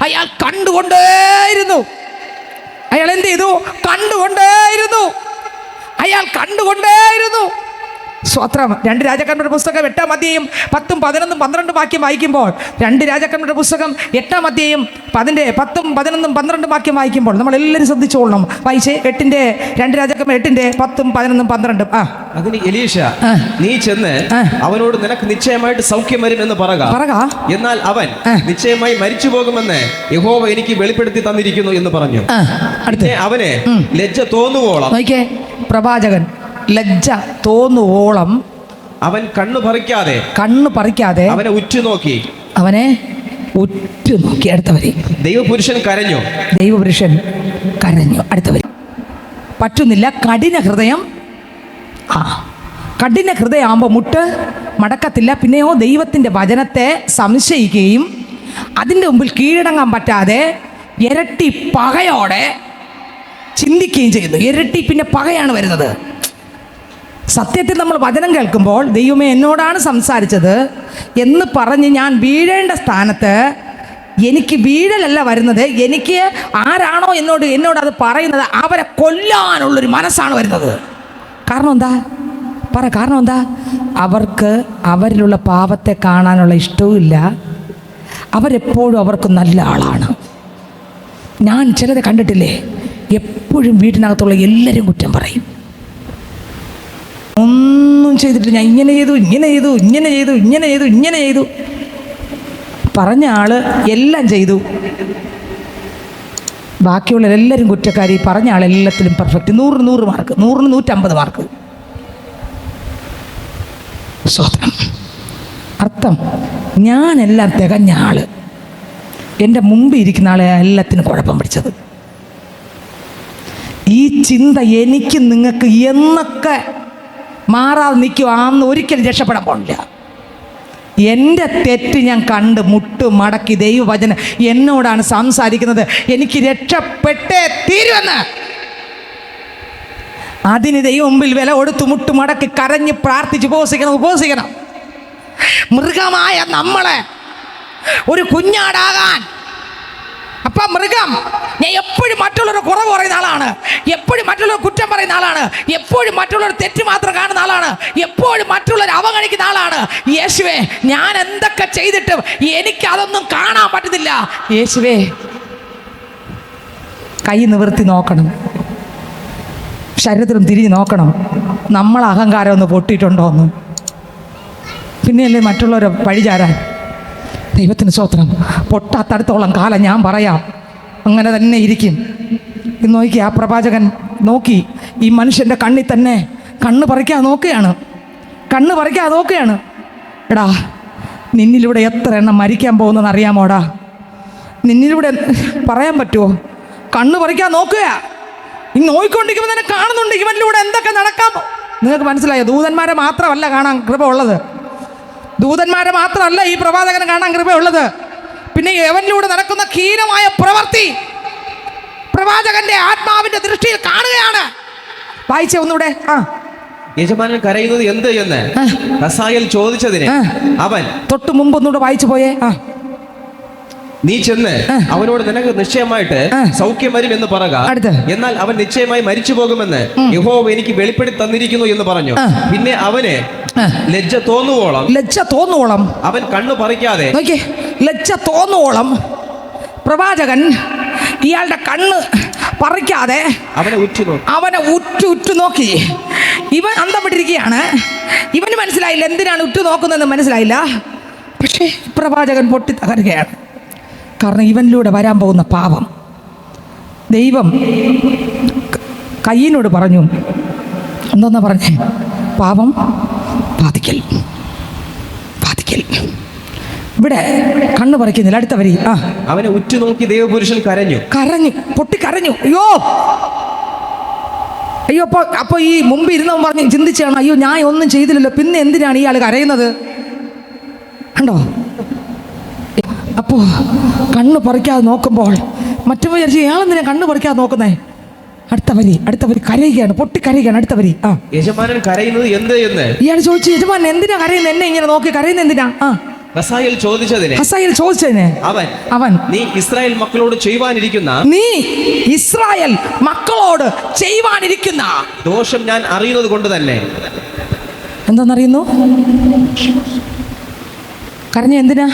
Speaker 1: അയാൾ കണ്ടുകൊണ്ടേയിരുന്നു. അയാൾ എന്ത് ചെയ്തു? കണ്ടുകൊണ്ടേയിരുന്നു. സ്വത്രം. 2 രാജാക്കന്മാരുടെ പുസ്തകം 8-ാം അധ്യായം 10, 11, 12 വാക്യം വായിക്കുമ്പോൾ, 2 രാജാക്കന്മാരുടെ പുസ്തകം 8-ാം അധ്യായം 10, 11, 12 വാക്യം വായിക്കുമ്പോൾ നമ്മളെല്ലാവരും ശ്രദ്ധിച്ചോളണം. വായിച്ചേ. 2 രാജാക്കന്മാർ 8, 10, 11, 12.
Speaker 3: അതിന് എലീശ, നീ ചെന്ന് അവനോട് നിനക്ക് നിശ്ചയമായിട്ട് സൗഖ്യം വരും എന്ന് പറക. എന്നാൽ അവൻ നിശ്ചയമായി മരിച്ചു പോകുമെന്ന് യഹോവ എനിക്ക് വെളിപ്പെടുത്തി തന്നിരിക്കുന്നു എന്ന് പറഞ്ഞു. അവനെ ലജ്ജ തോന്നുവോളം,
Speaker 1: പ്രവാചകൻ ലജ്ജ തോന്നുവോളം
Speaker 3: അവൻ കണ്ണു പറിക്കാതെ അവനെ ഉറ്റുനോക്കി.
Speaker 1: അടുത്തവരെ
Speaker 3: ദൈവപുരുഷൻ കരഞ്ഞു.
Speaker 1: അടുത്തവരെ പറ്റുന്നില്ല. കഠിന ഹൃദയമാകുമ്പോൾ മുട്ട് മടക്കത്തില്ല. പിന്നെയോ ദൈവത്തിൻ്റെ വചനത്തെ സംശയിക്കുകയും അതിൻ്റെ മുമ്പിൽ കീഴടങ്ങാൻ പറ്റാതെ ഇരട്ടി പകയോടെ ചിന്തിക്കുകയും ചെയ്യുന്നു. ഇരട്ടി പിന്നെ പകയാണ് വരുന്നത്. സത്യത്തിൽ നമ്മൾ വചനം കേൾക്കുമ്പോൾ ദൈവമേ എന്നോടാണ് സംസാരിച്ചത് എന്ന് പറഞ്ഞ് ഞാൻ വീഴേണ്ട സ്ഥാനത്ത് എനിക്ക് വീഴലല്ല വരുന്നത്. എനിക്ക് ആരാണോ എന്നോട് അത് പറയുന്നത് അവരെ കൊല്ലാനുള്ളൊരു മനസ്സാണ് വരുന്നത്. കാരണം എന്താ? അവർക്ക് അവരിലുള്ള പാപത്തെ കാണാനുള്ള ഇഷ്ടവുമില്ല. അവരെപ്പോഴും അവർക്ക് നല്ല ആളാണ്. ഞാൻ ചിലത് കണ്ടിട്ടില്ലേ, എപ്പോഴും വീട്ടിനകത്തുള്ള എല്ലാവരും കുറ്റം പറയും. ഒന്നും ചെയ്തിട്ട് ഞാൻ ഇങ്ങനെ ചെയ്തു പറഞ്ഞ ആള് എല്ലാം ചെയ്തു. ബാക്കിയുള്ള എല്ലാവരും കുറ്റക്കാരി, പറഞ്ഞ ആളെല്ലാത്തിലും പെർഫെക്റ്റ്. 100 മാർക്ക്, 100-ന് 150 മാർക്ക്. സ്വതന്ത്രം. അർത്ഥം, ഞാനെല്ലാം തികഞ്ഞ ആള്, എൻ്റെ മുമ്പിൽ ഇരിക്കുന്ന ആളെ എല്ലാത്തിനും കുഴപ്പം പിടിച്ചത്. ഈ ചിന്ത എനിക്ക് നിങ്ങൾക്ക് എന്നൊക്കെ മാറാതെ നിൽക്കുക, അന്ന് ഒരിക്കലും രക്ഷപ്പെടാൻ പോണില്ല. എൻ്റെ തെറ്റ് ഞാൻ കണ്ട് മുട്ട് മടക്കി ദൈവവചനം എന്നോടാണ് സംസാരിക്കുന്നത്, എനിക്ക് രക്ഷപ്പെട്ടേ തീരുമെന്ന്. അതിന് ദൈവം മുമ്പിൽ വില കൊടുത്ത് മുട്ട് മടക്കി കരഞ്ഞ് പ്രാർത്ഥിച്ച് ഉപവസിക്കണം. മൃഗമായ നമ്മളെ ഒരു കുഞ്ഞാടാകാൻ. അപ്പം മൃഗം ഞാൻ എപ്പോഴും മറ്റുള്ളവരുടെ കുറവ് പറയുന്ന ആളാണ്, എപ്പോഴും മറ്റുള്ളവർ കുറ്റം പറയുന്ന ആളാണ്, എപ്പോഴും മറ്റുള്ളവർ തെറ്റ് മാത്രം കാണുന്ന ആളാണ്, എപ്പോഴും മറ്റുള്ളവർ അവഗണിക്കുന്ന ആളാണ്. യേശുവേ, ഞാൻ എന്തൊക്കെ ചെയ്തിട്ടും എനിക്കതൊന്നും കാണാൻ പറ്റുന്നില്ല. യേശുവേ, കൈ നിവർത്തി നോക്കണം, ശരീരത്തിലും തിരിഞ്ഞ് നോക്കണം, നമ്മളെ അഹങ്കാരം ഒന്ന് പൊട്ടിയിട്ടുണ്ടോ എന്ന്. പിന്നെയല്ലേ മറ്റുള്ളവരെ പഴിചാരാൻ. ദൈവത്തിന് സ്തോത്രം. പൊട്ടാത്തടുത്തോളം കാലം ഞാൻ പറയാം, അങ്ങനെ തന്നെ ഇരിക്കും. ഇന്ന് നോക്കി, ആ പ്രവാചകൻ നോക്കി, ഈ മനുഷ്യൻ്റെ കണ്ണിൽ തന്നെ കണ്ണ് പറിക്കാൻ നോക്കുകയാണ്. എടാ, നിന്നിലൂടെ എത്ര എണ്ണം മരിക്കാൻ പോകുന്നതെന്ന് അറിയാമോടാ? നിന്നിലൂടെ പറയാൻ പറ്റുമോ? കണ്ണ് പറിക്കാൻ നോക്കുക. ഈ നോയിക്കൊണ്ടിരിക്കുമ്പോൾ തന്നെ കാണുന്നുണ്ട് ഇവനിലൂടെ എന്തൊക്കെ നടക്കാമോ. നിങ്ങൾക്ക് മനസ്സിലായോ? ദൂതന്മാരെ മാത്രമല്ല കാണാൻ കൃപ ഉള്ളത്, ദൂതന്മാരെ മാത്രമല്ല ഈ പ്രവാചകനെ കാണാൻ കൃപയുള്ളത്. പിന്നെ യവനിലൂടെ നടക്കുന്ന ഹീനമായ പ്രവാചകന്റെ ആത്മാവിന്റെ ദൃഷ്ടിയിൽ കാണുകയാണ്. വായിച്ച ഒന്നുകൂടെ.
Speaker 3: യജമാനൻ കരയുന്നത് എന്ത് എന്ന് ഹസായേൽ ചോദിച്ചതിന് അവൻ
Speaker 1: തൊട്ട് മുമ്പ് ഒന്നുകൂടെ വായിച്ചു പോയേ.
Speaker 3: നീ ചെന്ന് അവനോട് നിനക്ക് നിശ്ചയമായിട്ട് സൗഖ്യം വരും എന്ന് പറക, എന്നാൽ അവൻ നിശ്ചയമായി മരിച്ചു പോകുമെന്ന് യഹോവ എനിക്ക് വെളിപ്പെടുത്തി തന്നിരിക്കുന്നു എന്ന് പറഞ്ഞു. പിന്നെ അവന് ലജ്ജ തോന്നുവോളം അവൻ കണ്ണു പറിക്കാതെ,
Speaker 1: ലജ്ജ തോന്നുവോളം പ്രവാചകൻ ഇയാളുടെ കണ്ണ് പറിക്കാതെ അവനെ ഉറ്റു നോക്കി. ഇവൻ അന്തം വിട്ടിരിക്കുകയാണ്. ഇവന് മനസ്സിലായില്ല എന്തിനാണ് ഉറ്റു നോക്കുന്നതെന്ന് മനസ്സിലായില്ല. പക്ഷേ പ്രവാചകൻ പൊട്ടി തകരുകയാണ്. കാരണം ഇവനിലൂടെ വരാൻ പോകുന്ന പാപം. ദൈവം കയ്യിനോട് പറഞ്ഞു, എന്തോന്നാ പറഞ്ഞേ? പാപം ബാധിക്കൽ. ഇവിടെ കണ്ണു പറിക്കുന്നില്ല. അടുത്ത വരി.
Speaker 3: അവനെ ഉറ്റുനോക്കി ദൈവപുരുഷൻ
Speaker 1: പൊട്ടിക്കരഞ്ഞു. അയ്യോ അപ്പൊ ഈ മുമ്പ് ഇരുന്നവൻ പറഞ്ഞ് ചിന്തിച്ചാണ്, അയ്യോ ഞാൻ ഒന്നും ചെയ്തില്ലല്ലോ, പിന്നെ എന്തിനാണ് ഇയാൾ കരയുന്നത്? കണ്ടോ? അപ്പോ കണ്ണ് പറിക്കാതെ നോക്കുമ്പോൾ മറ്റു വിചാരിച്ചു ഇയാളെന്തിനാ കണ്ണ് പറിക്കാതെ നോക്കുന്നേ? അടുത്ത വരി കരയുകയാണ്, പൊട്ടിക്കരയുകയാണ്. അടുത്ത വരി.
Speaker 3: യജമാനൻ കരയുന്നത് എന്ത് എന്ന്
Speaker 1: ഇയാൾ ചോദിച്ചു, യജമാനൻ എന്തിനാ കരയുന്നത്? എന്നെ ഇങ്ങനെ നോക്കി കരയുന്നത് എന്തിനാ?
Speaker 3: ഹസായേൽ
Speaker 1: ചോദിച്ചതിന് അവൻ
Speaker 3: നീ ഇസ്രായേൽ മക്കളോട് ചെയ്യുവാനിരിക്കുന്ന ദോഷം ഞാൻ അറിയുന്നത് കൊണ്ട് തന്നെ.
Speaker 1: എന്താണെന്നറിയുന്നു? കരഞ്ഞ എന്തിനാ?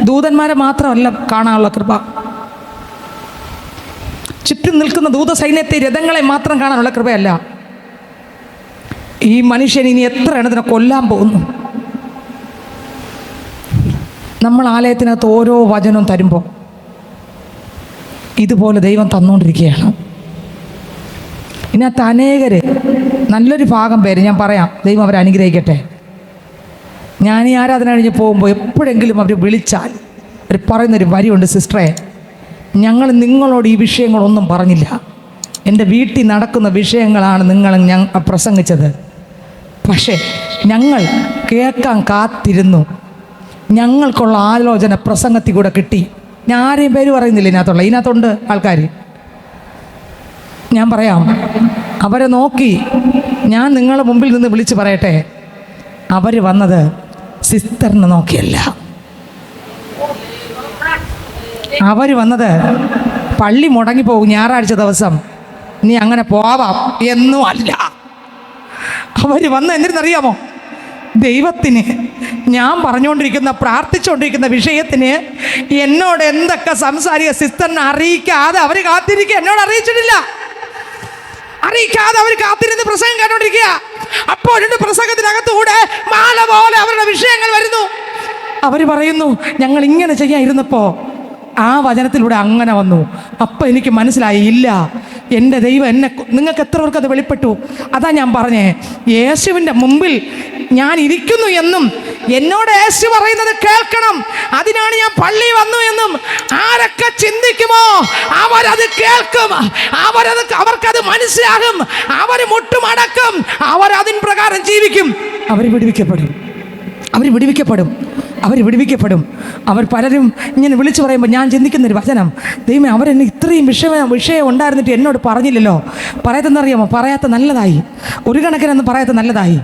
Speaker 1: ദൂതന്മാരെ മാത്രമല്ല കാണാനുള്ള കൃപ, ചുറ്റും നിൽക്കുന്ന ദൂത സൈന്യത്തെ, രഥങ്ങളെ മാത്രം കാണാനുള്ള കൃപയല്ല. ഈ മനുഷ്യൻ ഇനി എത്ര എണ്ണത്തിനെ കൊല്ലാൻ പോകുന്നു. നമ്മൾ ആലയത്തിനകത്ത് ഓരോ വചനവും തരുമ്പോൾ ഇതുപോലെ ദൈവം തന്നുകൊണ്ടിരിക്കുകയാണ്. ഇതിനകത്ത് അനേകര്, നല്ലൊരു ഭാഗം പേര് ഞാൻ പറയാം, ദൈവം അവരെ അനുഗ്രഹിക്കട്ടെ. ഞാൻ ഈ ആരാധന കഴിഞ്ഞ് പോകുമ്പോൾ എപ്പോഴെങ്കിലും അവർ വിളിച്ചാൽ അവർ പറയുന്നൊരു വരിയുണ്ട്, സിസ്റ്ററെ ഞങ്ങൾ നിങ്ങളോട് ഈ വിഷയങ്ങളൊന്നും പറഞ്ഞില്ല, എൻ്റെ വീട്ടിൽ നടക്കുന്ന വിഷയങ്ങളാണ് നിങ്ങൾ പ്രസംഗിച്ചത്, പക്ഷേ ഞങ്ങൾ കേൾക്കാൻ കാത്തിരുന്നു, ഞങ്ങൾക്കുള്ള ആലോചന പ്രസംഗത്തിൽ കൂടെ കിട്ടി. ഞാൻ ആരെയും പേര് പറയുന്നില്ല ഇതിനകത്തുണ്ട് ആൾക്കാർ. ഞാൻ പറയാം, അവരെ നോക്കി ഞാൻ നിങ്ങളുടെ മുമ്പിൽ നിന്ന് വിളിച്ച് പറയട്ടെ, അവർ വന്നത് സിസ്റ്ററിനെ നോക്കിയല്ല, അവർ വന്നത് പള്ളി മുടങ്ങിപ്പോകും ഞായറാഴ്ച ദിവസം, നീ അങ്ങനെ പോവാം എന്നും അല്ല. അവർ വന്ന എന്തിനറിയാമോ? ദൈവത്തിന് ഞാൻ പറഞ്ഞുകൊണ്ടിരിക്കുന്ന, പ്രാർത്ഥിച്ചുകൊണ്ടിരിക്കുന്ന വിഷയത്തിന് എന്നോട് എന്തൊക്കെ സംസാരിക്കുക സിസ്റ്ററിനെ അറിയിക്കാതെ അവർ കാത്തിരിക്കുക. എന്നോട് അറിയിച്ചിട്ടില്ല, അറിയിക്കാതെ അവർ കാത്തിരുന്ന് പ്രസംഗം കേട്ടോണ്ടിരിക്കുക. അപ്പോഴുണ്ട് പ്രസംഗത്തിനകത്തുകൂടെ മാല പോലെ അവരുടെ വിഷയങ്ങൾ വരുന്നു. അവർ പറയുന്നു, ഞങ്ങൾ ഇങ്ങനെ ചെയ്യാതിരുന്നപ്പോൾ ആ വചനത്തിലൂടെ അങ്ങനെ വന്നു. അപ്പം എനിക്ക് മനസ്സിലായി, ഇല്ല, എൻ്റെ ദൈവം എന്നെ, നിങ്ങൾക്ക് എത്ര പേർക്ക് അത് വെളിപ്പെട്ടു? അതാ ഞാൻ പറഞ്ഞേ, യേശുവിൻ്റെ മുമ്പിൽ ഞാൻ ഇരിക്കുന്നു എന്നും എന്നോട് യേശു പറയുന്നത് കേൾക്കണം, അതിനാണ് ഞാൻ പള്ളി വന്നു എന്നും ആരൊക്കെ ചിന്തിക്കുമോ അവരത് കേൾക്കും, അവർക്കത് മനസ്സിലാകും, അവർ മുട്ടുമടക്കും, അവരതിൻ പ്രകാരം ജീവിക്കും. അവർ വിടുവിക്കപ്പെടും. അവർ പലരും ഇങ്ങനെ വിളിച്ചു പറയുമ്പോൾ ഞാൻ ചിന്തിക്കുന്നൊരു വചനം, ദൈവമേ അവരെന്നെ ഇത്രയും വിഷയം ഉണ്ടായിരുന്നിട്ട് എന്നോട് പറഞ്ഞില്ലല്ലോ. പറയാത്തെന്നറിയാമോ? പറയാത്ത നല്ലതായി, ഒരു കണക്കിനൊന്നും പറയാത്ത നല്ലതായി.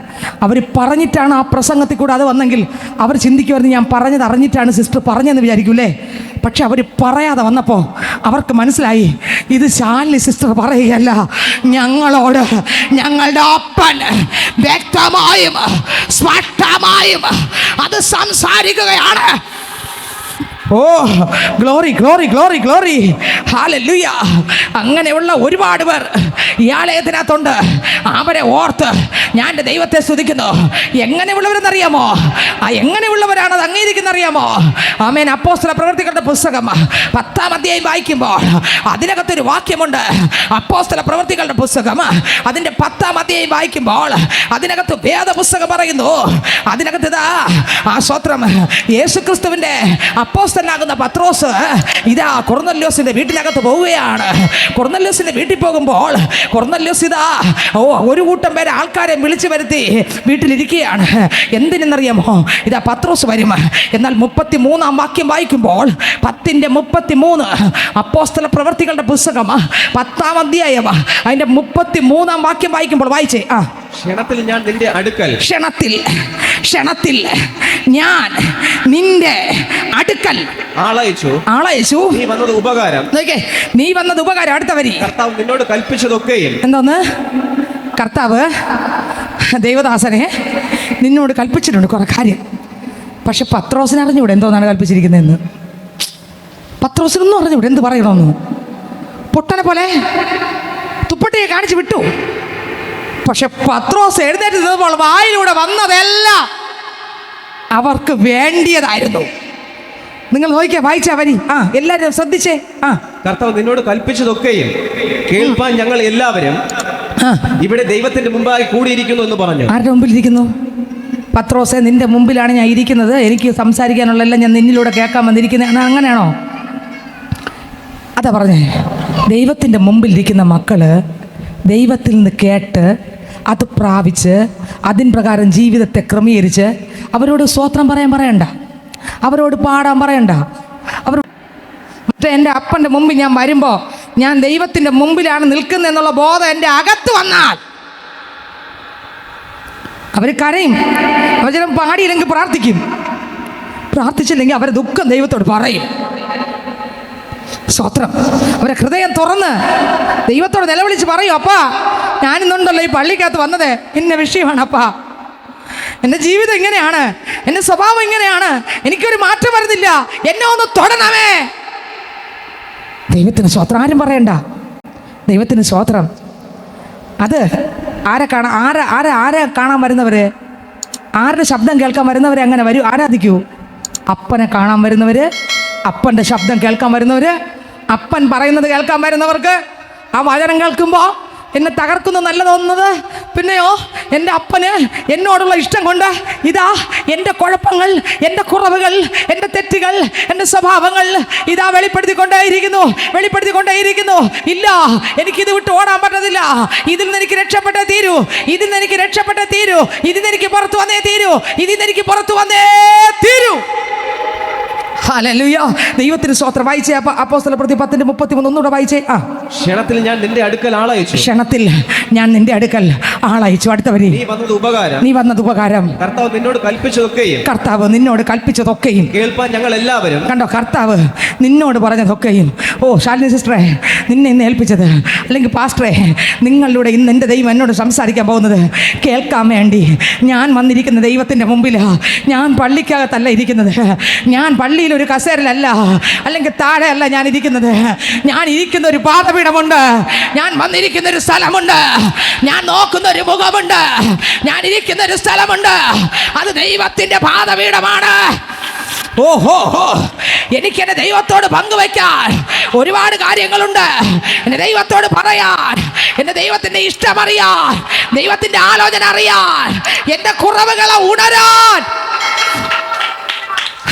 Speaker 1: അവർ പറഞ്ഞിട്ടാണ് ആ പ്രസംഗത്തിൽ കൂടെ അത് വന്നെങ്കിൽ അവർ ചിന്തിക്കുമായിരുന്നു, ഞാൻ പറഞ്ഞത് അറിഞ്ഞിട്ടാണ് സിസ്റ്റർ പറഞ്ഞതെന്ന് വിചാരിക്കൂലേ. പക്ഷെ അവർ പറയാതെ വന്നപ്പോൾ അവർക്ക് മനസ്സിലായി, ഇത് ശാലിനി സിസ്റ്റർ പറയുകയല്ല, ഞങ്ങളോട് ഞങ്ങളുടെ അപ്പൻ വ്യക്തമായും സ്പഷ്ടമായും അത് സംസാരിക്കുകയാണ്. Oh glory glory glory glory, hallelujah. അങ്ങനെയുള്ള ഒരുപാട് പേർ ഈ ആലയത്തിനകത്തുണ്ട്. അവരെ ഓർത്ത് ഞാൻ എൻ്റെ ദൈവത്തെ സ്തുതിക്കുന്നു. എങ്ങനെയുള്ളവരെന്നറിയാമോ? എങ്ങനെയുള്ളവരാണ് അത് അംഗീകരിക്കുന്നറിയാമോ? ആമേൻ. അപ്പോസ്തല പ്രവൃത്തികളുടെ പുസ്തകം 10-ാം അധ്യായം വായിക്കുമ്പോൾ അതിനകത്തൊരു വാക്യമുണ്ട്. അപ്പോസ്തല പ്രവൃത്തികളുടെ പുസ്തകം അതിൻ്റെ 10-ാം അധ്യായം വായിക്കുമ്പോൾ അതിനകത്ത് വേദപുസ്തകം പറയുന്നു, അതിനകത്ത് ഇതാ ആ സ്വത്രം യേശുക്രിസ്തുവിൻ്റെ അപ്പോസ്തല
Speaker 2: അപ്പോസ്തലനാകുന്ന പത്രോസ് ഇതാ കൊർന്നല്യോസിന്റെ വീട്ടിനകത്ത് പോവുകയാണ്. കൊർന്നല്യോസിന്റെ വീട്ടിൽ പോകുമ്പോൾ കൊർന്നല്യോസ് ഇതാ ഒരു കൂട്ടം പേരെ ആൾക്കാരെ വിളിച്ചു വരുത്തി വീട്ടിലിരിക്കുകയാണ്. എന്തിനെന്നറിയാമോ? ഇതാ പത്രോസ് വരും. എന്നാൽ 33-ാം വാക്യം വായിക്കുമ്പോൾ 10:33 അപ്പോസ്തല പ്രവർത്തികളുടെ പുസ്തകം 10-ാം അധ്യായം അതിന്റെ 33-ാം വാക്യം വായിക്കുമ്പോൾ വായിച്ചേ.
Speaker 3: ക്ഷണത്തിൽ ഞാൻ നിന്റെ അടുക്കൽ
Speaker 2: ക്ഷണത്തിൽ ഞാൻ നിന്റെ അടുക്കൽ ആളയച്ചു.
Speaker 3: നീ വന്നത് ഉപകാരം.
Speaker 2: നീ വന്നത് ഉപകാരം. അടുത്ത വരി,
Speaker 3: കർത്താവ് നിന്നോട് കൽപ്പിച്ചതൊക്കെയും.
Speaker 2: എന്തോന്ന്? കർത്താവ് ദൈവദാസനെ നിന്നോട് കൽപ്പിച്ചിട്ടുണ്ട് കുറെ കാര്യം. പക്ഷെ പത്രോസിന് അറിഞ്ഞൂടെ എന്തോന്നാണ് കൽപ്പിച്ചിരിക്കുന്നതെന്ന്. പത്രോസിനൊന്നും അറിഞ്ഞൂടെ എന്ത് പറയണമെന്ന്. പൊട്ടനെ പോലെ തുപ്പട്ടിയെ കാണിച്ച് വിട്ടു. പക്ഷെ പത്രോസ് എഴുന്നേറ്റ് നിന്നപ്പോൾ വായിലൂടെ വന്നതെല്ലാം അവർക്ക് വേണ്ടിയതായിരുന്നു. നിങ്ങൾ നോക്കിയാ വായിച്ചാ വരി. എല്ലാവരും ശ്രദ്ധിച്ചേ.
Speaker 3: കർത്താവ് നിന്നോട് കൽപ്പിച്ചതൊക്കെയും കേൾപ്പാൻ ഞങ്ങൾ എല്ലാവരും ഇവിടെ ദൈവത്തിന്റെ മുമ്പായി കൂടിയിരിക്കുന്നു എന്ന് പറഞ്ഞു.
Speaker 2: ആരുടെ മുമ്പിൽ ഇരിക്കുന്നു? പത്രോസെ, നിന്റെ മുമ്പിലാണ് ഞാൻ ഇരിക്കുന്നത്. എനിക്ക് സംസാരിക്കാനുള്ളതെല്ലാം ഞാൻ നിന്നിലൂടെ കേൾക്കാൻ വന്നിരിക്കുന്നത്. അങ്ങനെയാണോ? അതാ പറഞ്ഞേ. ദൈവത്തിൻ്റെ മുമ്പിൽ ഇരിക്കുന്ന മക്കള് ദൈവത്തിൽ നിന്ന് കേട്ട് അത് പ്രാപിച്ച് അതിൻ പ്രകാരം ജീവിതത്തെ ക്രമീകരിച്ച് അവരോട് സ്തോത്രം പറയണ്ട, അവരോട് പാടാൻ പറയണ്ട. അവർ മറ്റേ എൻ്റെ അപ്പൻ്റെ മുമ്പിൽ ഞാൻ വരുമ്പോൾ ഞാൻ ദൈവത്തിൻ്റെ മുമ്പിലാണ് നിൽക്കുന്നത് എന്നുള്ള ബോധം എൻ്റെ അകത്ത് വന്നാൽ അവർ കരയും. അവർ ചിലപ്പോൾ പാടിയില്ലെങ്കിൽ പ്രാർത്ഥിച്ചില്ലെങ്കിൽ അവരെ ദുഃഖം ദൈവത്തോട് പറയും. സ്തോത്രം. അവരെ ഹൃദയം തുറന്ന് ദൈവത്തോട് നിലവിളിച്ച് പറയും, അപ്പാ ഞാനിന്നുണ്ടല്ലോ ഈ പള്ളിക്കകത്ത് വന്നത് ഇന്ന വിഷയമാണ് അപ്പാ, എൻ്റെ ജീവിതം ഇങ്ങനെയാണ്, എൻ്റെ സ്വഭാവം ഇങ്ങനെയാണ്, എനിക്കൊരു മാറ്റം വരുന്നില്ല, എന്നെ ഒന്ന് തൊടണമേ. ദൈവത്തിന് സ്തോത്രം. ആരും പറയണ്ട. ദൈവത്തിന് സ്തോത്രം. അത് ആരെ കാണാൻ വരുന്നവര്, ആരുടെ ശബ്ദം കേൾക്കാൻ വരുന്നവരെ അങ്ങനെ വരൂ, ആരാധിക്കൂ. അപ്പനെ കാണാൻ വരുന്നവര്, അപ്പൻ്റെ ശബ്ദം കേൾക്കാൻ വരുന്നവര്, അപ്പൻ പറയുന്നത് കേൾക്കാൻ വരുന്നവർക്ക് ആ വചനം കേൾക്കുമ്പോൾ എന്നെ തകർക്കുന്നു നല്ല തോന്നുന്നത്. പിന്നെയോ എൻ്റെ അപ്പന് എന്നോടുള്ള ഇഷ്ടം കൊണ്ട് ഇതാ എൻ്റെ കുഴപ്പങ്ങൾ, എൻ്റെ കുറവുകൾ, എൻ്റെ തെറ്റുകൾ, എൻ്റെ സ്വഭാവങ്ങൾ ഇതാ വെളിപ്പെടുത്തിക്കൊണ്ടേയിരിക്കുന്നു. ഇല്ല, എനിക്കിത് വിട്ട് ഓടാൻ പറ്റത്തില്ല. ഇതിൽ നിന്ന് എനിക്ക് രക്ഷപ്പെട്ടേ തീരൂ. ഇതിൽ നിന്ന് എനിക്ക് പുറത്തു വന്നേ തീരൂ. ഹല്ലേലൂയ. ദൈവത്തിന് സ്തോത്രം. വായിച്ചേ അപ്പോസ്തല പ്രവൃത്തി 10:33 ഒന്നുകൂടെ വായിച്ചേ.
Speaker 3: ക്ഷണത്തിൽ ഞാൻ നിന്റെ അടുക്കൽ ആളയച്ചു. അടുത്ത വരി, നീ വന്നത് ഉപകാരം. കർത്താവ് നിന്നോട് കൽപ്പിച്ചതൊക്കെയും കേൾപ്പാൻ ഞങ്ങൾ എല്ലാവരും.
Speaker 2: കണ്ടോ, കർത്താവ് നിന്നോട് പറഞ്ഞതൊക്കെയും. ശാലിനി സിസ്റ്ററെ, നിന്നെ ഇന്ന് ഏൽപ്പിച്ചത്, അല്ലെങ്കിൽ പാസ്റ്ററെ നിങ്ങളിലൂടെ ഇന്ന് എൻ്റെ ദൈവം എന്നോട് സംസാരിക്കാൻ പോകുന്നത് കേൾക്കാൻ വേണ്ടി ഞാൻ വന്നിരിക്കുന്ന ദൈവത്തിൻ്റെ മുമ്പിലാണ്. ഞാൻ പള്ളിക്കകത്തല്ല ഇരിക്കുന്നത്, ഞാൻ പള്ളിയിൽ ഒരു കസേരയിലല്ല, അല്ലെങ്കിൽ താഴെയല്ല ഞാൻ ഇരിക്കുന്നത്. ഞാൻ ഇരിക്കുന്ന ഒരു പാദപീഠമുണ്ട്, ഞാൻ വന്നിരിക്കുന്ന ഒരു സ്ഥലമുണ്ട്, ഞാൻ നോക്കുന്ന ഒരു മുഖമുണ്ട്, ഞാൻ ഇരിക്കുന്ന ഒരു സ്ഥലമുണ്ട്. അത് ദൈവത്തിന്റെ പാദപീഠമാണ്. എനിക്ക് എൻ്റെ ദൈവത്തോട് പങ്കുവയ്ക്കാൻ ഒരുപാട് കാര്യങ്ങളുണ്ട്. എൻ്റെ ദൈവത്തോട് പറയാൻ, എൻ്റെ ദൈവത്തിൻ്റെ ഇഷ്ടം അറിയാൻ, ദൈവത്തിൻ്റെ ആലോചന അറിയാൻ, എൻ്റെ കുറവുകളെ ഉണരാൻ.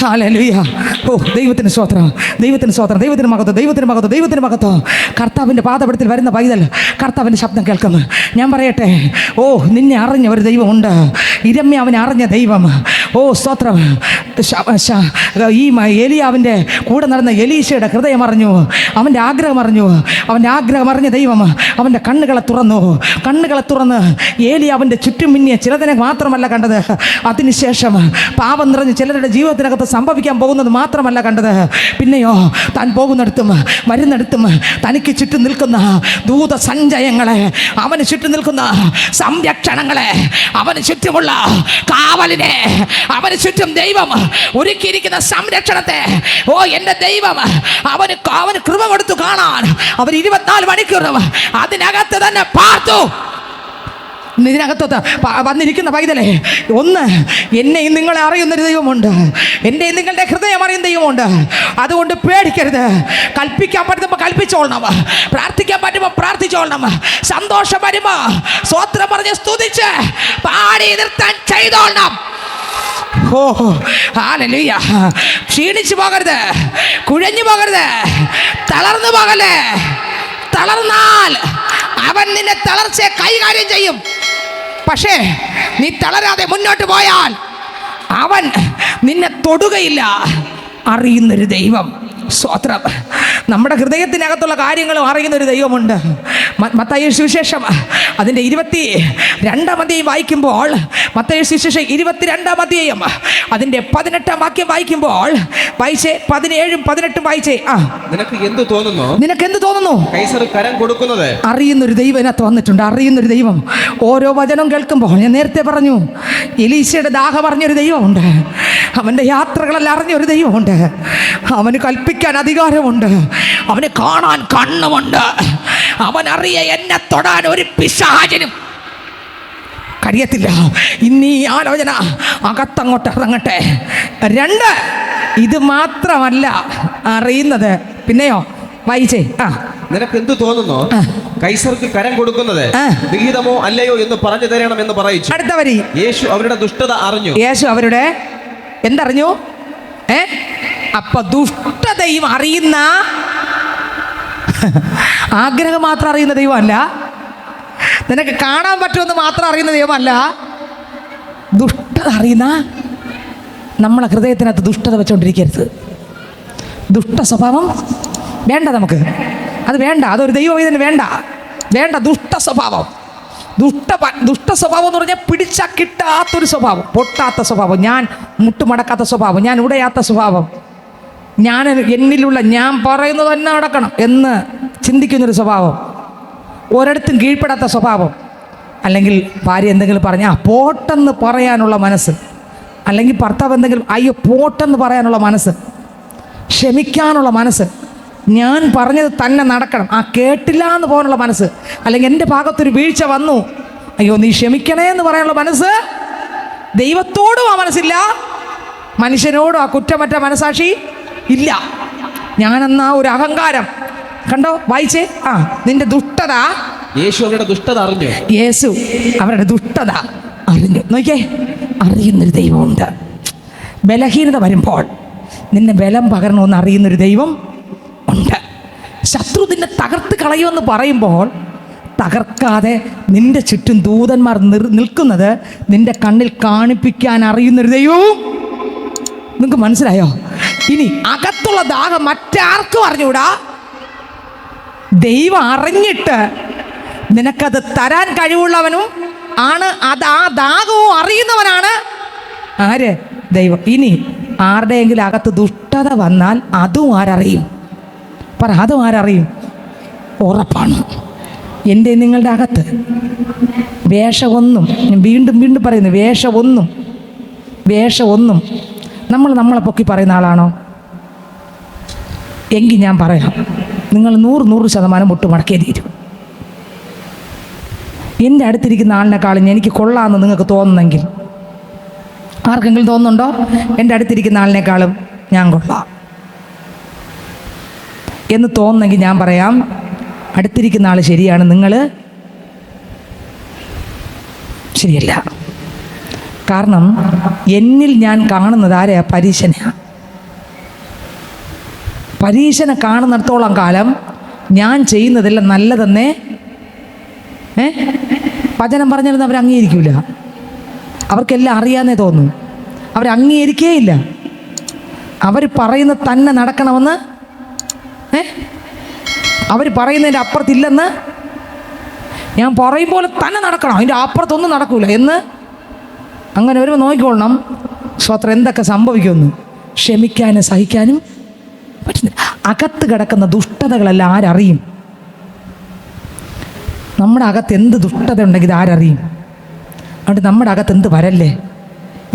Speaker 2: ഹല്ലേലൂയ. ദൈവത്തിന് സ്തോത്രം. ദൈവത്തിന് മഹത്വം. കർത്താവിൻ്റെ പാദപീഠത്തിൽ വരുന്ന പൈതൽ കർത്താവിൻ്റെ ശബ്ദം കേൾക്കുന്നു. ഞാൻ പറയട്ടെ, നിന്നെ അറിഞ്ഞ ഒരു ദൈവമുണ്ട്. ഇരമ്യാവിനെ അറിഞ്ഞ ദൈവം. സ്തോത്രം. ഈ ഏലിയാവിൻ്റെ കൂടെ നടന്ന എലീശയുടെ ഹൃദയം അറിഞ്ഞു, അവൻ്റെ ആഗ്രഹം അറിഞ്ഞ ദൈവം അവൻ്റെ കണ്ണുകളെ തുറന്ന് ഏലിയാവിൻ്റെ ചുറ്റും മിന്നിയ ചിലതിനെ മാത്രമല്ല കണ്ടത്, അതിനുശേഷം പാപം നിറഞ്ഞ് ചിലരുടെ ജീവിതത്തിനകത്ത് സംഭവിക്കാൻ പോകുന്നത് മാത്രമല്ല കണ്ടത്, പിന്നെയോ താൻ പോകുന്നിടത്തും വരുന്നിടത്തും തനിക്ക് ചുറ്റും നിൽക്കുന്ന ദൂത സഞ്ചയങ്ങളെ, അവന് ചുറ്റും നിൽക്കുന്ന സംരക്ഷണങ്ങളെ, അവന് ചുറ്റുമുള്ള കാവലിനെ, അവന് ചുറ്റും ദൈവം ഒരുക്കിയിരിക്കുന്ന സംരക്ഷണത്തെ, എൻ്റെ ദൈവം അവന് കൃപ കൊടുത്തു കാണാൻ അവർ 24 മണിക്കൂറും അതിനകത്ത് തന്നെ പാർത്തു. ഇതിനകത്തോട്ട് വന്നിരിക്കുന്ന പൈതലേ, ഒന്ന്, എന്നെയും നിങ്ങളെ അറിയുന്നൊരു ദൈവമുണ്ട്, എൻ്റെയും നിങ്ങളുടെ ഹൃദയം അറിയുന്ന ദൈവമുണ്ട്. അതുകൊണ്ട് പേടിക്കരുത്. കൽപ്പിക്കാൻ പറ്റുമ്പോൾ കൽപ്പിച്ചോളണം, പ്രാർത്ഥിക്കാൻ പറ്റുമ്പോൾ പ്രാർത്ഥിച്ചോളണം, സന്തോഷം വരുമ്പോൾ സ്തോത്രം പറഞ്ഞ് സ്തുതിച്ച് പാടി നിർത്താൻ ചെയ്തോളണം. ഓ ഹല്ലേലൂയ. ക്ഷീണിച്ചു പോകരുത്, കുഴഞ്ഞു പോകരുത്, തളർന്നു പോകല്ലേ. തളർന്നാൽ അവൻ നിന്നെ തളർച്ചയെ കൈകാര്യം ചെയ്യും. പക്ഷേ നീ തളരാതെ മുന്നോട്ട് പോയാൽ അവൻ നിന്നെ തൊടുകയില്ല. അറിയുന്നൊരു ദൈവം. സ്തോത്രം. നമ്മുടെ ഹൃദയത്തിനകത്തുള്ള കാര്യങ്ങളും അറിയുന്നൊരു ദൈവമുണ്ട്. മത്തായി സുവിശേഷം അതിൻ്റെ 22 വായിക്കുമ്പോൾ, മത്തായി സുവിശേഷം 22 അതിൻ്റെ 18 വാക്യം വായിക്കുമ്പോൾ, വായിച്ചേ, 17ഉം 18ഉം വായിച്ചേ.
Speaker 3: നിനക്ക് എന്ത് തോന്നുന്നു?
Speaker 2: നിനക്ക് എന്ത് തോന്നുന്നു?
Speaker 3: കൈസർ കരം കൊടുക്കുന്നത്.
Speaker 2: അറിയുന്നൊരു ദൈവം ഇതിനകത്ത് വന്നിട്ടുണ്ട്. അറിയുന്നൊരു ദൈവം. ഓരോ വചനം കേൾക്കുമ്പോൾ, ഞാൻ നേരത്തെ പറഞ്ഞു, എലീശയുടെ ദാഹം അറിഞ്ഞൊരു ദൈവമുണ്ട്. അവൻ്റെ യാത്രകളെല്ലാം അറിഞ്ഞൊരു ദൈവമുണ്ട്. അവന് കൽപ്പിക്കാൻ അധികാരമുണ്ട്. അവന് കാണാൻ കണ്ണുമുണ്ട്. അവനറിയ എന്നെ തൊടാൻ ഒരു പിശാചിനും കഴിയത്തില്ല. ഇന്ന് ഈ ആലോചന അകത്തങ്ങോട്ട് ഇറങ്ങട്ടെ. 2, ഇത് മാത്രമല്ല അറിയുന്നത്. പിന്നെയോ വായിച്ചേ.
Speaker 3: നിനക്ക് എന്ത് തോന്നുന്നു? കൈസർക്ക് കരം കൊടുക്കുന്നത് വിഹിതമോ അല്ലയോ എന്ന് പറഞ്ഞു തരണമെന്ന് പറയിച്ചു.
Speaker 2: അടുത്ത വരി.
Speaker 3: യേശു അവരുടെ ദുഷ്ടത അറിഞ്ഞു.
Speaker 2: യേശു അവരുടെ എന്തറിഞ്ഞു? അപ്പൊ ദുഷ്ടതയും അറിയുന്ന, ആഗ്രഹം മാത്രം അറിയുന്ന ദൈവമല്ല, നിനക്ക് കാണാൻ പറ്റുമെന്ന് മാത്രം അറിയുന്ന ദൈവമല്ല, ദുഷ്ടത അറിയുന്ന. നമ്മളെ ഹൃദയത്തിനകത്ത് ദുഷ്ടത വെച്ചോണ്ടിരിക്കരുത്. ദുഷ്ട സ്വഭാവം വേണ്ട നമുക്ക്. അത് വേണ്ട. അതൊരു ദൈവവൈദ്യന് വേണ്ട. വേണ്ട ദുഷ്ട സ്വഭാവം. ദുഷ്ട സ്വഭാവം എന്ന് പറഞ്ഞാൽ പിടിച്ചാൽ കിട്ടാത്തൊരു സ്വഭാവം, പൊട്ടാത്ത സ്വഭാവം, ഞാൻ മുട്ടുമടക്കാത്ത സ്വഭാവം, ഞാൻ ഉടയാത്ത സ്വഭാവം, ഞാൻ എന്നിലുള്ള ഞാൻ പറയുന്നത് തന്നെ നടക്കണം എന്ന് ചിന്തിക്കുന്നൊരു സ്വഭാവം, ഒരിടത്തും കീഴ്പ്പെടാത്ത സ്വഭാവം. അല്ലെങ്കിൽ ഭാര്യ എന്തെങ്കിലും പറഞ്ഞാൽ പോട്ടെന്ന് പറയാനുള്ള മനസ്സ്, അല്ലെങ്കിൽ ഭർത്താവ് എന്തെങ്കിലും അയ്യോ പോട്ടെന്ന് പറയാനുള്ള മനസ്സ്, ക്ഷമിക്കാനുള്ള മനസ്സ്, ഞാൻ പറഞ്ഞത് തന്നെ നടക്കണം, കേട്ടില്ല എന്ന് പോകാനുള്ള മനസ്സ്, അല്ലെങ്കിൽ എൻ്റെ ഭാഗത്തൊരു വീഴ്ച വന്നു, അയ്യോ നീ ക്ഷമിക്കണേ എന്ന് പറയാനുള്ള മനസ്സ്. ദൈവത്തോടും ആ മനസ്സില്ല, മനുഷ്യനോടും ആ കുറ്റമറ്റ മനസാക്ഷി ഇല്ല. ഞാനെന്നാ ഒരു അഹങ്കാരം. കണ്ടോ, വായിച്ചേ. നിന്റെ ദുഷ്ടത.
Speaker 3: യേശു അവരുടെ ദുഷ്ടത അറിഞ്ഞു.
Speaker 2: യേശു അവരുടെ ദുഷ്ടത അറിഞ്ഞു. നോക്കിയേ, അറിയുന്നൊരു ദൈവമുണ്ട്. ബലഹീനത വരുമ്പോൾ നിന്നെ ബലം പകരണമെന്ന് അറിയുന്നൊരു ദൈവം ഉണ്ട്. ശത്രു നിന്നെ തകർത്ത് കളയുമെന്ന് പറയുമ്പോൾ തകർക്കാതെ നിന്റെ ചുറ്റും ദൂതന്മാർ നിൽക്കുന്നത് നിന്റെ കണ്ണിൽ കാണിപ്പിക്കാൻ അറിയുന്നൊരു ദൈവവും. നിങ്ങൾക്ക് മനസ്സിലായോ? ഇനി അകത്തുള്ള ദാഹം മറ്റാർക്കും അറിഞ്ഞൂടാ. ദൈവം അറിഞ്ഞിട്ട് നിനക്കത് തരാൻ കഴിവുള്ളവനും ആണ്. അത് ആ ദാഹവും അറിയുന്നവനാണ് ആര്? ദൈവം. ഇനി ആരുടെയെങ്കിലും അകത്ത് ദുഷ്ടത വന്നാൽ അതും ആരറിയും? പറ, അതും ആരറിയും? ഉറപ്പാണ്. എൻ്റെ നിങ്ങളുടെ അകത്ത് വേഷമൊന്നും, വീണ്ടും വീണ്ടും പറയുന്നു, വേഷമൊന്നും നമ്മളെ പൊക്കി പറയുന്ന ആളാണോ? എങ്കിൽ ഞാൻ പറയാം, നിങ്ങൾ 100% മുട്ടുമടക്കിയേ തീരും. എൻ്റെ അടുത്തിരിക്കുന്ന ആളിനെക്കാളും എനിക്ക് കൊള്ളാമെന്ന് നിങ്ങൾക്ക് തോന്നുന്നെങ്കിൽ, ആർക്കെങ്കിലും തോന്നുന്നുണ്ടോ? എൻ്റെ അടുത്തിരിക്കുന്ന ആളിനേക്കാളും ഞാൻ കൊള്ളാം എന്ന് തോന്നുന്നെങ്കിൽ ഞാൻ പറയാം, അടുത്തിരിക്കുന്ന ആൾ ശരിയാണ്, നിങ്ങൾ ശരിയല്ല. കാരണം എന്നിൽ ഞാൻ കാണുന്നത് ആരെയാ? പരീശനെയാണ്. പരീശനെ കാണുന്നിടത്തോളം കാലം ഞാൻ ചെയ്യുന്നതെല്ലാം നല്ലതെന്നേ വചനം പറഞ്ഞിരുന്ന അവർ അംഗീകരിക്കില്ല. അവർക്കെല്ലാം അറിയാന്നേ തോന്നും. അവർ അംഗീകരിക്കേയില്ല. അവർ പറയുന്ന തന്നെ നടക്കണമെന്ന്, അവർ പറയുന്നതിൻ്റെ അപ്പുറത്തില്ലെന്ന്, ഞാൻ പറയും പോലെ തന്നെ നടക്കണം, അതിൻ്റെ അപ്പുറത്തൊന്നും നടക്കൂല എന്ന്. അങ്ങനെ വരുമ്പോൾ നോക്കിക്കൊള്ളണം സ്വത്രം എന്തൊക്കെ സംഭവിക്കുമെന്ന്. ക്ഷമിക്കാനും സഹിക്കാനും പറ്റുന്നില്ല. അകത്ത് കിടക്കുന്ന ദുഷ്ടതകളെല്ലാം ആരറിയും? നമ്മുടെ അകത്ത് എന്ത് ദുഷ്ടത ഉണ്ടെങ്കിൽ ഇത് ആരറിയും? അതുകൊണ്ട് നമ്മുടെ അകത്ത് എന്ത് വരല്ലേ,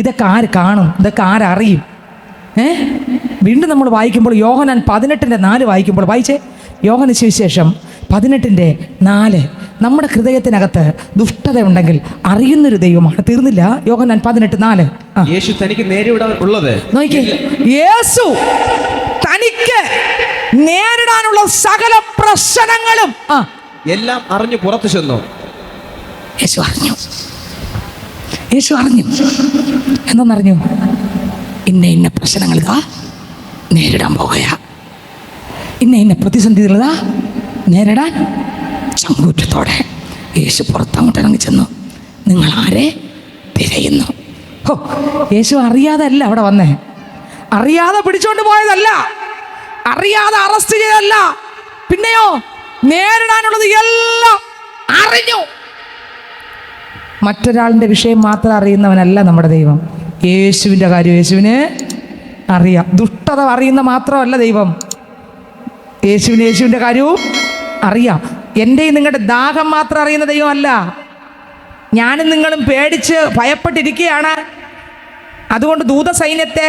Speaker 2: ഇതൊക്കെ ആര് കാണും? ഇതൊക്കെ ആരറിയും? വീണ്ടും നമ്മൾ വായിക്കുമ്പോൾ യോഹന്നാൻ 18:4 വായിക്കുമ്പോൾ, വായിച്ചേ, യോഹന്ന സുവിശേഷം 18:4. നമ്മുടെ ഹൃദയത്തിനകത്ത് ദുഷ്ടത ഉണ്ടെങ്കിൽ അറിയുന്നൊരു ദൈവമാണ്. തീർന്നില്ല. യോഹന്നാൻ 18:4.
Speaker 3: യേശു തനിക്ക് നേരിടാൻ ഉള്ളത്
Speaker 2: നോക്കിയേ, യേശു തനിക്ക് നേരിടാനുള്ള സകല പ്രശ്നങ്ങളും
Speaker 3: എല്ലാം അറിഞ്ഞു പുറത്തു ചെന്നു.
Speaker 2: യേശു അറിഞ്ഞു. എന്തെന്നറിഞ്ഞു?
Speaker 1: ഇന്ന പ്രശ്നങ്ങൾ ഇതാ നേരിടാൻ പോകുക, ഇന്ന പ്രതിസന്ധികളിതാ നേരിടാൻ ചങ്കൂറ്റത്തോടെ യേശു പുറത്തങ്ങോട്ട് ഇറങ്ങി ചെന്നു. നിങ്ങൾ ആരെ തിരയുന്നു? ഹോ, യേശു അറിയാതെ അല്ല അവിടെ വന്നേ, അറിയാതെ പിടിച്ചോണ്ട് പോയതല്ല, അറിയാതെ അറസ്റ്റ് ചെയ്തല്ല, പിന്നെയോ നേരിടാനുള്ളത് എല്ലാം അറിഞ്ഞു. മറ്റൊരാളിൻ്റെ വിഷയം മാത്രം അറിയുന്നവനല്ല നമ്മുടെ ദൈവം. യേശുവിൻ്റെ കാര്യം യേശുവിന് അറിയാം. ദുഷ്ടത അറിയുന്ന മാത്രമല്ല ദൈവം, യേശുവിൻ്റെ കാര്യവും അറിയാം. എൻ്റെയും നിങ്ങളുടെ ദാഹം മാത്രം അറിയുന്ന ദൈവമല്ല. ഞാനും നിങ്ങളും പേടിച്ച് ഭയപ്പെട്ടിരിക്കുകയാണ്, അതുകൊണ്ട് ദൂതസൈന്യത്തെ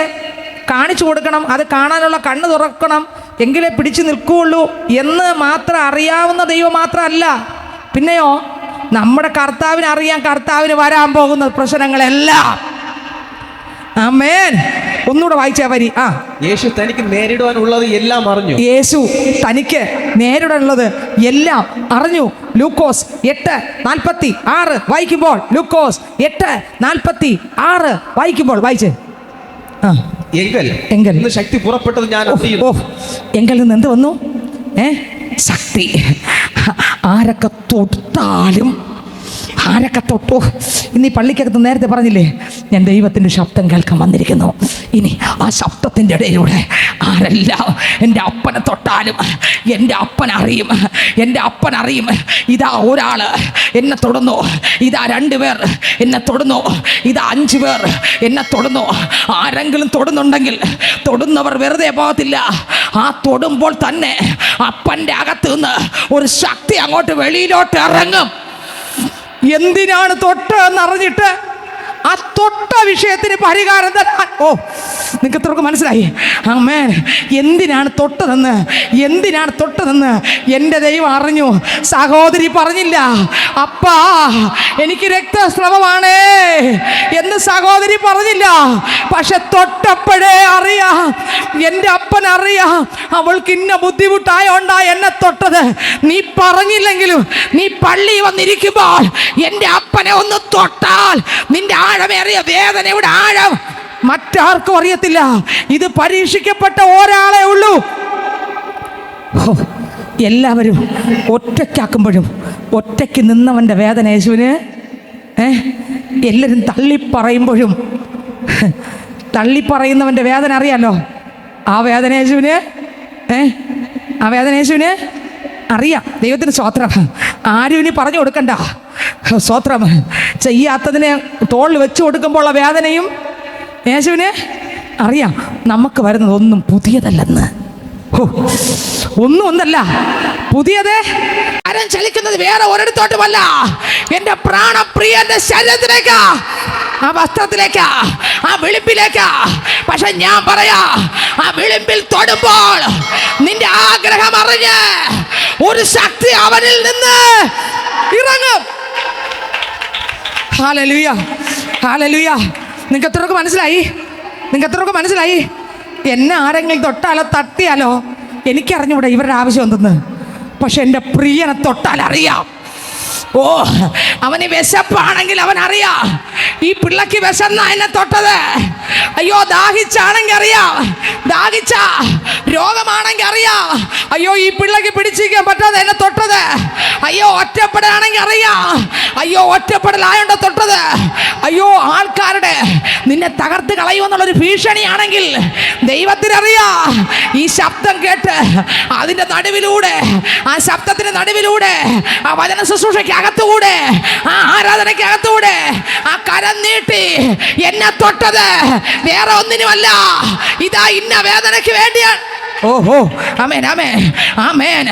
Speaker 1: കാണിച്ചു കൊടുക്കണം, അത് കാണാനുള്ള കണ്ണ് തുറക്കണം, എങ്കിലേ പിടിച്ചു നിൽക്കുകയുള്ളൂ എന്ന് മാത്രം അറിയാവുന്ന ദൈവം മാത്രമല്ല, പിന്നെയോ നമ്മുടെ കർത്താവിന് അറിയാം കർത്താവിന് വരാൻ പോകുന്ന പ്രശ്നങ്ങളെല്ലാം. ആമേൻ. ഒന്നുകൂടെ വായിച്ചാ വരി.
Speaker 3: യേശു തനിക്ക് നേരിടാനുള്ളത് എല്ലാം അറിഞ്ഞു.
Speaker 1: യേശു തനിക്ക് നേരിടാനുള്ളത് എല്ലാം അറിഞ്ഞു. ലൂക്കോസ് 8:46 വായിക്കുമ്പോൾ, ലൂക്കോസ് 8:46 വായിക്കുമ്പോൾ വായിച്ചേ.
Speaker 3: എങ്കിൽ ശക്തി പുറപ്പെട്ടത് ഞാൻ അറിയുന്നു.
Speaker 1: എങ്കിൽ നിന്ന് എന്ത് വന്നു? ശക്തി. ആരൊക്കെ തൊട്ടാലും, ആരൊക്കെ തൊട്ടോ, ഇന്ന് ഈ പള്ളിക്കകത്ത് നേരത്തെ പറഞ്ഞില്ലേ, ഞാൻ ദൈവത്തിൻ്റെ ശബ്ദം കേൾക്കാൻ വന്നിരിക്കുന്നു. ഇനി ആ ശബ്ദത്തിൻ്റെ ഇടയിലൂടെ ആരെല്ലാം എൻ്റെ അപ്പനെ തൊട്ടാലും എൻ്റെ അപ്പൻ അറിയും, എൻ്റെ അപ്പൻ അറിയും. ഇതാ ഒരാൾ എന്നെ തൊടുന്നു, ഇതാ 2 പേർ എന്നെ തൊടുന്നു, ഇതാ 5 പേർ എന്നെ തൊടുന്നു. ആരെങ്കിലും തൊടുന്നുണ്ടെങ്കിൽ തൊടുന്നവർ വെറുതെ പോകത്തില്ല. ആ തൊടുമ്പോൾ തന്നെ അപ്പൻ്റെ അകത്ത് നിന്ന് ഒരു ശക്തി അങ്ങോട്ട് വെളിയിലോട്ട് ഇറങ്ങും. എന്തിനാണ് തൊട്ടെന്ന് അറിഞ്ഞിട്ട് ആ തൊട്ട വിഷയത്തിന് പരിഹാരം തരാൻ. നിങ്ങൾക്ക് എത്രയൊക്കെ മനസ്സിലായി? ആമേൻ. എന്തിനാണ് തൊട്ടതെന്ന് എൻ്റെ ദൈവം അറിഞ്ഞു. സഹോദരി പറഞ്ഞില്ല, അപ്പാ എനിക്ക് രക്തസ്രവമാണേ എന്ന് സഹോദരി പറഞ്ഞില്ല, പക്ഷെ തൊട്ടപ്പോഴേ അറിയാം, എൻ്റെ അപ്പൻ അറിയാം അവൾക്ക് ഇന്ന ബുദ്ധിമുട്ടായോണ്ടാ എന്നെ തൊട്ടത്. നീ പറഞ്ഞില്ലെങ്കിലും നീ പള്ളി വന്നിരിക്കുമ്പോൾ എൻ്റെ അപ്പനെ ഒന്ന് തൊട്ടാൽ നിന്റെ ആഴമേറിയ വേദനയുടെ ആഴം മറ്റാർക്കും അറിയത്തില്ല. ഇത് പരീക്ഷിക്കപ്പെട്ട ഒരാളെ ഉള്ളൂ. എല്ലാവരും ഒറ്റയ്ക്കാക്കുമ്പോഴും ഒറ്റയ്ക്ക് നിന്നവൻ്റെ വേദന യേശുവിന്, എല്ലാവരും തള്ളിപ്പറയുന്നവൻ്റെ വേദന അറിയാലോ. ആ വേദന യേശുവിന് അറിയാം. ദൈവത്തിന് സ്തോത്രം. ആരും ഇനി പറഞ്ഞു കൊടുക്കണ്ട. സ്തോത്രം. ചെയ്യാത്തതിനെ തോളിൽ വെച്ച് കൊടുക്കുമ്പോഴുള്ള വേദനയും യേശുവിന് അറിയാം. നമുക്ക് വരുന്നതൊന്നും പുതിയതല്ലെന്ന്. ഒന്നല്ല പുതിയത്. ആരും ചലിക്കുന്നത് വേറെ ഒരിടത്തോട്ടുമല്ല, എൻ്റെ പ്രാണപ്രിയന്റെ ശരീരത്തിലേക്കാ, ആ വസ്ത്രത്തിലേക്കാ, ആ വിളിമ്പിലേക്കാ. പക്ഷെ ഞാൻ പറയാ, ആ വിളിമ്പിൽ തൊടുമ്പോൾ നിന്റെ ആഗ്രഹം അറിഞ്ഞ് ഒരു ശക്തി അവനിൽ നിന്ന് ഇറങ്ങും. Hallelujah, hallelujah. നിങ്ങൾക്ക് എത്രയൊക്കെ മനസ്സിലായി? എന്നെ ആരെങ്കിലും തൊട്ടാലോ തട്ടിയാലോ എനിക്കറിഞ്ഞൂടെ ഇവരുടെ ആവശ്യം എന്തെന്ന്, പക്ഷെ എൻ്റെ പ്രിയനെ തൊട്ടാൽ അറിയാം. അവന് വിശപ്പാണെങ്കിൽ അവൻ അറിയാം, ഈ പിള്ളക്ക് വിശന്നാ എന്നെ തൊട്ടത്. അയ്യോ ദാഹിച്ചാണെങ്കിൽ അറിയാം, ദാഹിച്ച രോഗമാണെങ്കിൽ അറിയാം, അയ്യോ ഈ പിള്ളക്ക് പിടിച്ചിരിക്കാൻ പറ്റാതെ എന്നെ തൊട്ടത്. അയ്യോ ഒറ്റപ്പെടലാണെങ്കിൽ അറിയാം, അയ്യോ ഒറ്റപ്പെടലായോണ്ട തൊട്ടത്. അയ്യോ ആൾക്കാരുടെ നിന്നെ തകർത്ത് കളയുമെന്നുള്ളൊരു ഭീഷണിയാണെങ്കിൽ ദൈവത്തിനറിയാം. ഈ ശബ്ദം കേട്ട് അതിൻ്റെ നടുവിലൂടെ, ആ ശബ്ദത്തിൻ്റെ നടുവിലൂടെ, ആ വചന ശുശ്രൂഷയ്ക്ക് അകത്തുകൂടെ, ആ ആരാധനയ്ക്ക് അകത്തുകൂടെ ആ കരം നീട്ടി എന്നെ തൊട്ടത് വേറെ ഒന്നിനുമല്ല, ഇതാ ഇന്ന വേദനയ്ക്ക് വേണ്ടിയാണ്. ആമേൻ, ആമേൻ, ആമേൻ.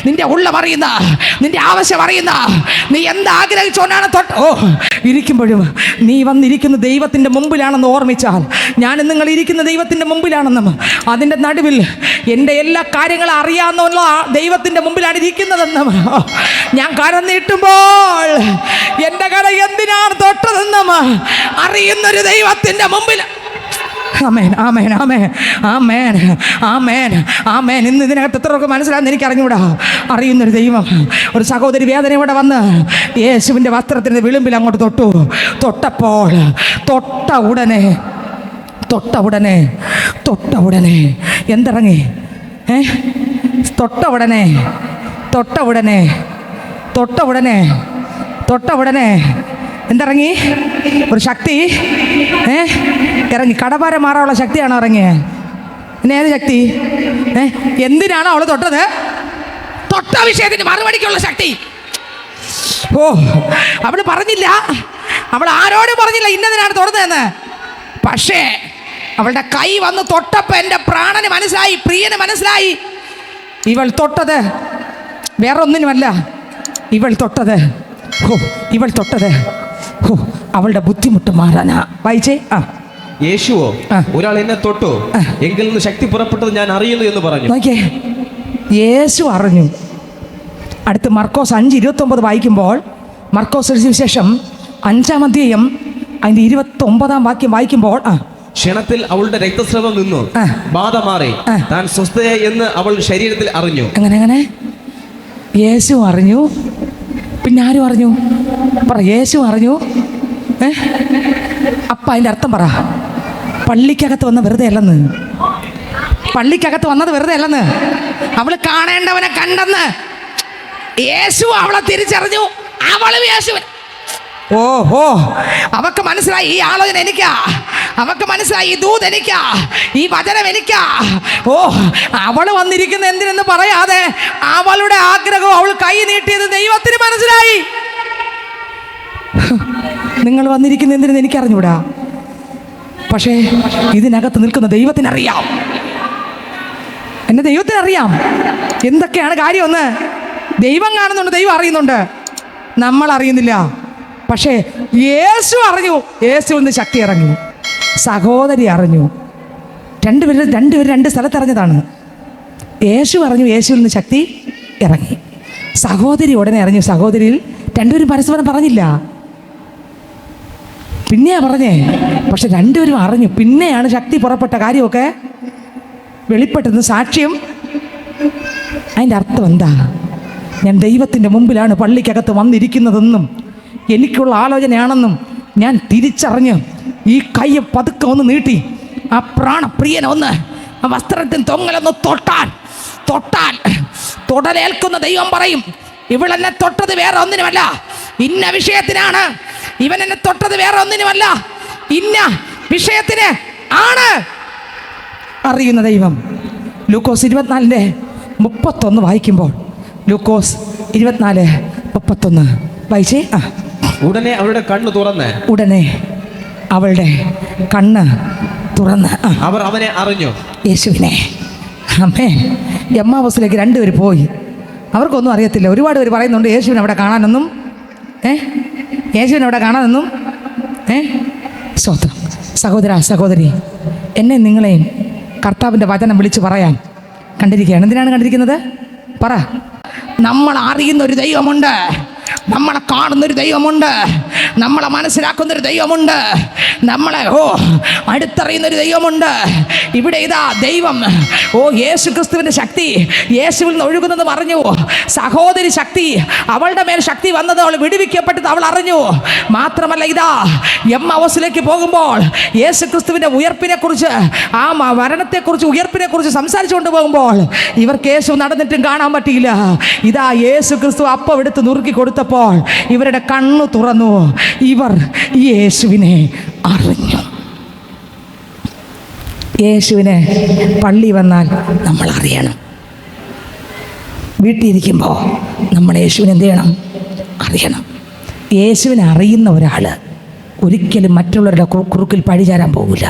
Speaker 1: നിന്റെ ഉള്ളം അറിയുന്ന, നിന്റെ ആവശ്യം അറിയുന്ന, നീ എന്താഗ്രഹിച്ചുകൊണ്ടാണ് ഇരിക്കുമ്പോഴും നീ വന്നിരിക്കുന്ന ദൈവത്തിൻ്റെ മുമ്പിലാണെന്ന് ഓർമ്മിച്ചാൽ, ഞാൻ നിങ്ങൾ ഇരിക്കുന്ന ദൈവത്തിൻ്റെ മുമ്പിലാണെന്നും അതിൻ്റെ നടുവിൽ എൻ്റെ എല്ലാ കാര്യങ്ങളും അറിയാവുന്ന ദൈവത്തിൻ്റെ മുമ്പിലാണ് ഇരിക്കുന്നതെന്നും ഞാൻ കരം നീട്ടുമ്പോൾ എൻ്റെ കര എന്തിനാണ് തൊട്ടതെന്നും അറിയുന്നൊരു ദൈവത്തിൻ്റെ മുമ്പിൽ. ആമേൻ, ആമേൻ, ആമേൻ, ആമേൻ, ആമേൻ, ആമേൻ. ഇന്ന് ഇതിനകത്ത് എത്രയൊക്കെ മനസ്സിലാകുന്ന എനിക്ക് അറിഞ്ഞൂടാ. അറിയുന്നൊരു ദൈവം. ഒരു സഹോദരി വേദനയോടെ വന്ന് യേശുവിൻ്റെ വസ്ത്രത്തിൻ്റെ വിളിമ്പിൽ അങ്ങോട്ട് തൊട്ടപ്പോൾ തൊട്ട ഉടനെ തൊട്ട ഉടനെ എന്തിറങ്ങി? തൊട്ട ഉടനെ എന്തിറങ്ങി? ഒരു ശക്തി ഇറങ്ങി. കടഭാരം മാറാനുള്ള ശക്തിയാണോ ഇറങ്ങിയത്? പിന്നെ ഏത് ശക്തി? എന്തിനാണോ അവൾ തൊട്ടത്? തൊട്ട വിഷയത്തിന് മറുപടിക്കുള്ള ശക്തി. ഓ, അവൾ പറഞ്ഞില്ല, അവൾ ആരോടും പറഞ്ഞില്ല ഇന്നതിനാണ് തൊടുന്നതെന്ന്. പക്ഷേ അവളുടെ കൈ വന്ന് തൊട്ടപ്പോൾ എൻ്റെ പ്രാണന് മനസ്സിലായി, പ്രിയന് മനസ്സിലായി, ഇവൾ തൊട്ടത് വേറെ ഒന്നിനുമല്ല. ഇവൾ തൊട്ടത് അവളുടെ ബുദ്ധിമുട്ട് മാറാനാ. വായിച്ചേ.
Speaker 3: യേശുവോ ഒരാൾ എന്നെ തൊട്ടു, എങ്കിൽ നിന്ന് ശക്തി പുറപ്പെട്ടത് ഞാൻ അറിയുന്നു എന്ന് പറഞ്ഞു.
Speaker 1: നോക്കിയേ, യേശു അറിഞ്ഞു. അടുത്ത് മർക്കോസ് 5:29 വായിക്കുമ്പോൾ, മർക്കോസ് സുവിശേഷം 5-ാം അധ്യായം അതിൻ്റെ 29-ാം വാക്യം വായിക്കുമ്പോൾ,
Speaker 3: ക്ഷണത്തിൽ അവളുടെ രക്തസ്രവം നിന്നു, ബാധ മാറി, താൻ സ്വസ്ഥയായി എന്ന് അവൾ ശരീരത്തിൽ അറിഞ്ഞു.
Speaker 1: എങ്ങനെ? യേശു അറിഞ്ഞു, പിന്നെ ആരും അറിഞ്ഞു? പറ. യേശു അറിഞ്ഞു. അപ്പം അതിൻ്റെ അർത്ഥം പറ. പള്ളിക്കകത്ത് വന്ന വെറുതെ അല്ലെന്ന്. പള്ളിക്കകത്ത് വന്നത് വെറുതെ അല്ലെന്ന്. അവൾ കാണേണ്ടവനെ കണ്ടെന്ന്. യേശു അവളെ തിരിച്ചറിഞ്ഞു, അവളും യേശുവിൻ. ഓഹോ, അവക്ക് മനസ്സിലായി ഈ ആലോചന എനിക്കാ, അവക്ക് മനസ്സിലായി ഈ ദൂത് എനിക്കാ, ഈ വചനം എനിക്കാ. ഓ, അവൾ വന്നിരിക്കുന്ന എന്തിനെന്ന് പറയാതെ അവളുടെ ആഗ്രഹം അവൾ കൈ നീട്ടിയത് ദൈവത്തിന് മനസ്സിലായി. നിങ്ങൾ വന്നിരിക്കുന്ന എന്തിനെന്ന് എനിക്കറിഞ്ഞൂടാ, പക്ഷേ ഇതിനകത്ത് നിൽക്കുന്ന ദൈവത്തിനറിയാം. എന്നെ ദൈവത്തിനറിയാം എന്തൊക്കെയാണ് കാര്യമെന്ന്. ദൈവം കാണുന്നുണ്ട്, ദൈവം അറിയുന്നുണ്ട്, നമ്മൾ അറിയുന്നില്ല. പക്ഷേ യേശു അറിഞ്ഞു, യേശുവിൽ നിന്ന് ശക്തി ഇറങ്ങി. സഹോദരി അറിഞ്ഞു. രണ്ടുപേരും രണ്ട് സ്ഥലത്തറിഞ്ഞതാണ്. യേശു അറിഞ്ഞു, യേശുവിൽ നിന്ന് ശക്തി ഇറങ്ങി. സഹോദരി ഉടനെ അറിഞ്ഞു. സഹോദരിയിൽ രണ്ടുപേരും പരസ്പരം പറഞ്ഞില്ല, പിന്നെയാ പറഞ്ഞേ. പക്ഷെ രണ്ടുപേരും അറിഞ്ഞു. പിന്നെയാണ് ശക്തി പുറപ്പെട്ട കാര്യമൊക്കെ വെളിപ്പെട്ടത്. സാക്ഷ്യം. അതിൻ്റെ അർത്ഥം എന്താ? ഞാൻ ദൈവത്തിൻ്റെ മുമ്പിലാണ് പള്ളിക്കകത്ത് വന്നിരിക്കുന്നതെന്നും എനിക്കുള്ള ആലോചനയാണെന്നും ഞാൻ തിരിച്ചറിഞ്ഞ് ഈ കൈ പതുക്കെ ഒന്ന് നീട്ടി ആ പ്രാണപ്രിയനെ ഒന്ന് ആ വസ്ത്രത്തിന് തൊങ്ങലൊന്ന് തൊട്ടാൽ തൊടലേൽക്കുന്ന ദൈവം പറയും, ഇവളെന്നെ തൊട്ടത് വേറെ ഒന്നിനുമല്ല, ഇന്ന വിഷയത്തിനാണ്. ഇവൻ എന്നെ തൊട്ടത് വേറെ ഒന്നിനുമല്ല, ഇന്ന വിഷയത്തിന് ആണ്. അറിയുന്ന ദൈവം. ലൂക്കോസ് 24:31 വായിക്കുമ്പോൾ, ലൂക്കോസ് 24:31 വായിച്ചേ.
Speaker 3: ഉടനെ അവളുടെ കണ്ണ് തുറന്ന് അവർ അവനെ അറിഞ്ഞു,
Speaker 1: യേശുവിനെ. അമ്മേ, എമ്മാവൂസിലേക്ക് രണ്ടുപേർ പോയി. അവർക്കൊന്നും അറിയത്തില്ല. ഒരുപാട് പേര് പറയുന്നുണ്ട് യേശുവിനെ അവിടെ കാണാനൊന്നും സ്തോത്രം. സഹോദര സഹോദരി, എന്നെ നിങ്ങളെയും കർത്താവിൻ്റെ വചനം വിളിച്ച് പറയാൻ കണ്ടിരിക്കുകയാണ്. എന്തിനാണ് കണ്ടിരിക്കുന്നത്? പറ. നമ്മൾ അറിയുന്ന ഒരു ദൈവമുണ്ട്, നമ്മളെ കാണുന്നൊരു ദൈവമുണ്ട്, നമ്മളെ മനസ്സിലാക്കുന്നൊരു ദൈവമുണ്ട്, നമ്മളെ അടുത്തറിയുന്നൊരു ദൈവമുണ്ട്. ഇവിടെ ഇതാ ദൈവം, യേശു ക്രിസ്തുവിൻ്റെ ശക്തി യേശുവിൽ നിന്ന് ഒഴുകുന്നത് പറഞ്ഞു. സഹോദരി ശക്തി, അവളുടെ മേൽ ശക്തി വന്നത്, അവൾ വിടുവിക്കപ്പെട്ടത് അവൾ അറിഞ്ഞു. മാത്രമല്ല, ഇതാ എമ്മാവൂസിലേക്ക് പോകുമ്പോൾ യേശു ക്രിസ്തുവിൻ്റെ ഉയർപ്പിനെക്കുറിച്ച്, ആ മരണത്തെക്കുറിച്ച്, ഉയർപ്പിനെക്കുറിച്ച് സംസാരിച്ചുകൊണ്ട് പോകുമ്പോൾ ഇവർക്ക് യേശു നടന്നിട്ടും കാണാൻ പറ്റിയില്ല. ഇതാ യേശു ക്രിസ്തു അപ്പം എടുത്ത് നുറുക്കി കൊടുത്തപ്പോൾ ഇവരുടെ കണ്ണു തുറന്നു. ഇവർ യേശുവിനെ അറിഞ്ഞു. യേശുവിനെ പള്ളി വന്നാൽ നമ്മൾ അറിയണം. വീട്ടിലിരിക്കുമ്പോൾ നമ്മൾ യേശുവിനെ എന്ത് ചെയ്യണം? അറിയണം. യേശുവിനെ അറിയുന്ന ഒരാൾ ഒരിക്കലും മറ്റുള്ളവരുടെ കുറുക്കിൽ പഴിചാരാൻ പോകില്ല.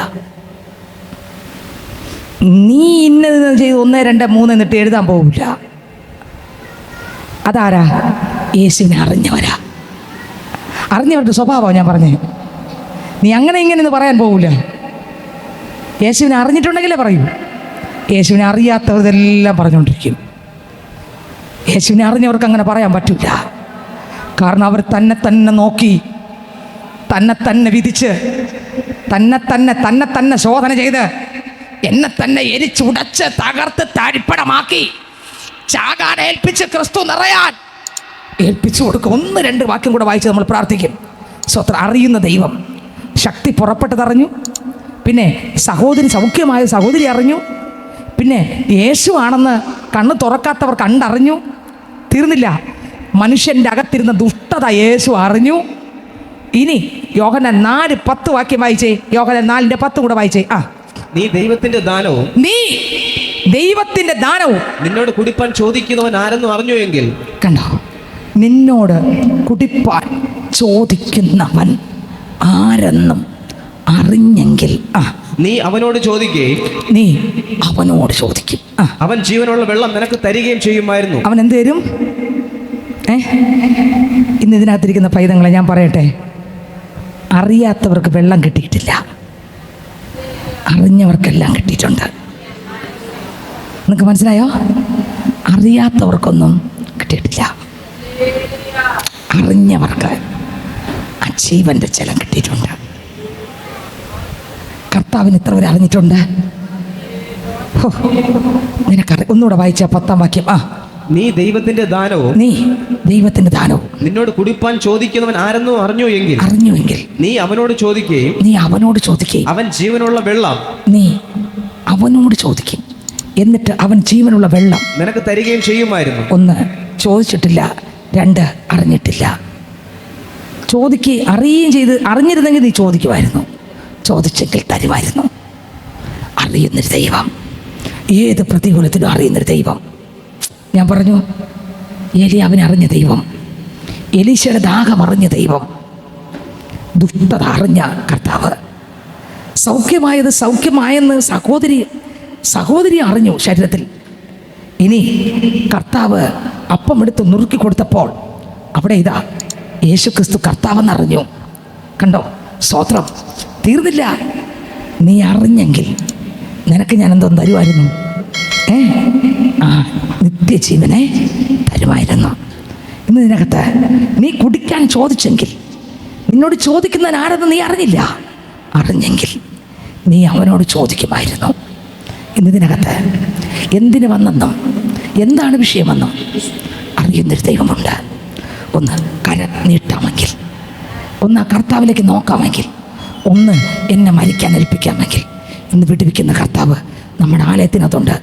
Speaker 1: നീ ഇന്നത് ചെയ്ത് 1, 2, 3 എന്നിട്ട് എഴുതാൻ പോകില്ല. അതാരാ? യേശുവിനെ അറിഞ്ഞവരാ. അറിഞ്ഞവരുടെ സ്വഭാവമാണ് ഞാൻ പറഞ്ഞേ. നീ അങ്ങനെ ഇങ്ങനെയൊന്നും പറയാൻ പോകില്ല. യേശുവിനെ അറിഞ്ഞിട്ടുണ്ടെങ്കിലേ പറയൂ. യേശുവിനെ അറിയാത്തവരെല്ലാം പറഞ്ഞുകൊണ്ടിരിക്കും. യേശുവിനെ അറിഞ്ഞവർക്ക് അങ്ങനെ പറയാൻ പറ്റില്ല. കാരണം അവർ തന്നെ നോക്കി, തന്നെ വിധിച്ച്, തന്നെ ശോധന ചെയ്ത്, എന്നെ തന്നെ എരിച്ചുടച്ച് തകർത്ത് തരിപ്പണമാക്കി ചാകാൻ ഏൽപ്പിച്ച് ക്രിസ്തു നിറയാൻ ഏൽപ്പിച്ചു കൊടുക്കും. 1, 2 വാക്യം കൂടെ വായിച്ച് നമ്മൾ പ്രാർത്ഥിക്കും. സ്വത്ര അറിയുന്ന ദൈവം. ശക്തി പുറപ്പെട്ടതറിഞ്ഞു,
Speaker 2: പിന്നെ സഹോദരി സൗഖ്യമായ സഹോദരി അറിഞ്ഞു. പിന്നെ യേശു ആണെന്ന് കണ്ണ് തുറക്കാത്തവർ കണ്ടറിഞ്ഞു. തീർന്നില്ല, മനുഷ്യൻ്റെ അകത്തിരുന്ന ദുഷ്ടത യേശു അറിഞ്ഞു. ഇനി യോഹന്നാൻ 4:10 വാക്യം വായിച്ചേ. യോഹന്നാൻ 4:10 കൂടെ വായിച്ചേ.
Speaker 3: നീ ദൈവത്തിന്റെ ദാനവും നിന്നോട് കുടിപ്പാൻ ചോദിക്കുന്നവൻ ആരെന്നും അറിഞ്ഞു എങ്കിൽ.
Speaker 2: കണ്ടോ, നിന്നോട് കുടിപ്പാൻ ചോദിക്കുന്നവൻ ആരെന്നും അറിഞ്ഞെങ്കിൽ
Speaker 3: നീ അവനോട് ചോദിക്കുകയും അവൻ ജീവനുള്ള വെള്ളം നിനക്ക് തരികയും ചെയ്യുമായിരുന്നു.
Speaker 2: അവൻ എന്ത് തരും? ഇന്ന് ഇതിനകത്തിരിക്കുന്ന പൈതങ്ങളെ ഞാൻ പറയട്ടെ, അറിയാത്തവർക്ക് വെള്ളം കിട്ടിയിട്ടില്ല, അറിഞ്ഞവർക്കെല്ലാം കിട്ടിയിട്ടുണ്ട്. നിങ്ങൾക്ക് മനസ്സിലായോ? അറിയാത്തവർക്കൊന്നും കിട്ടിയിട്ടില്ല, അറിഞ്ഞവർക്ക് ആ ജീവന്റെ ജലം കിട്ടിയിട്ടുണ്ട്. കർത്താവിന് ഇത്ര പേര് അറിഞ്ഞിട്ടുണ്ട്. ഒന്നുകൂടെ വായിച്ച 10-ാം വാക്യം.
Speaker 3: നീ ദൈവത്തിന്റെ ദാനവും
Speaker 2: നിന്നോട്
Speaker 3: കുടിപ്പാൻ ചോദിക്കുന്നവൻ ആരെന്നും അറിഞ്ഞുവെങ്കിൽ നീ അവനോട് ചോദിക്കുകയും അവൻ ജീവനുള്ള വെള്ളം
Speaker 2: നീ അവനോട് ചോദിക്കും, എന്നിട്ട് അവൻ ജീവനുള്ള വെള്ളം
Speaker 3: നിനക്ക് തരികയും ചെയ്യുമായിരുന്നു.
Speaker 2: 1 ചോദിച്ചിട്ടില്ല, 2 അറിഞ്ഞിട്ടില്ല. അറിയുകയും ചെയ്ത്, അറിഞ്ഞിരുന്നെങ്കിൽ നീ ചോദിക്കുമായിരുന്നു, ചോദിച്ചെങ്കിൽ തരുമായിരുന്നു. അറിയുന്നൊരു ദൈവം, ഏത് പ്രതികൂലത്തിലും അറിയുന്നൊരു ദൈവം. ഞാൻ പറഞ്ഞു, ഏലിയാവിനെ അറിഞ്ഞ ദൈവം, എലീശയുടെ ദാഹം അറിഞ്ഞ ദൈവം, ദുഷ്ടത അറിഞ്ഞ കർത്താവ്, സൗഖ്യമായത് സൗഖ്യമായെന്ന് സഹോദരി അറിഞ്ഞു ശരീരത്തിൽ. ഇനി കർത്താവ് അപ്പമെടുത്ത് നുറുക്കി കൊടുത്തപ്പോൾ അവിടെ ഇതാ യേശുക്രിസ്തു കർത്താവെന്നറിഞ്ഞു. കണ്ടോ, സ്തോത്രം. തീർന്നില്ല, നീ അറിഞ്ഞെങ്കിൽ നിനക്ക് ഞാൻ എന്തോന്ന് തരുമായിരുന്നു? നിത്യജീവനെ തരുമായിരുന്നു. ഇന്ന് ഇതിനകത്ത് നീ കുടിക്കാൻ ചോദിച്ചെങ്കിൽ, നിന്നോട് ചോദിക്കുന്നവൻ ആരെന്ന് നീ അറിഞ്ഞില്ല, അറിഞ്ഞെങ്കിൽ നീ അവനോട് ചോദിക്കുമായിരുന്നു. ഇന്നതിനകത്ത് എന്തിനു വന്നെന്നും എന്താണ് വിഷയമെന്നും അറിയുന്നൊരു ദൈവമുണ്ട്. ഒന്ന് കര നീട്ടാമെങ്കിൽ, ഒന്ന് ആ കർത്താവിലേക്ക് നോക്കാമെങ്കിൽ, ഒന്ന് എന്നെ മരിക്കാൻ ഏൽപ്പിക്കാമെങ്കിൽ, ഇന്ന് വിടുവിക്കുന്ന കർത്താവ് നമ്മുടെ ആലയത്തിനകത്തുണ്ട്.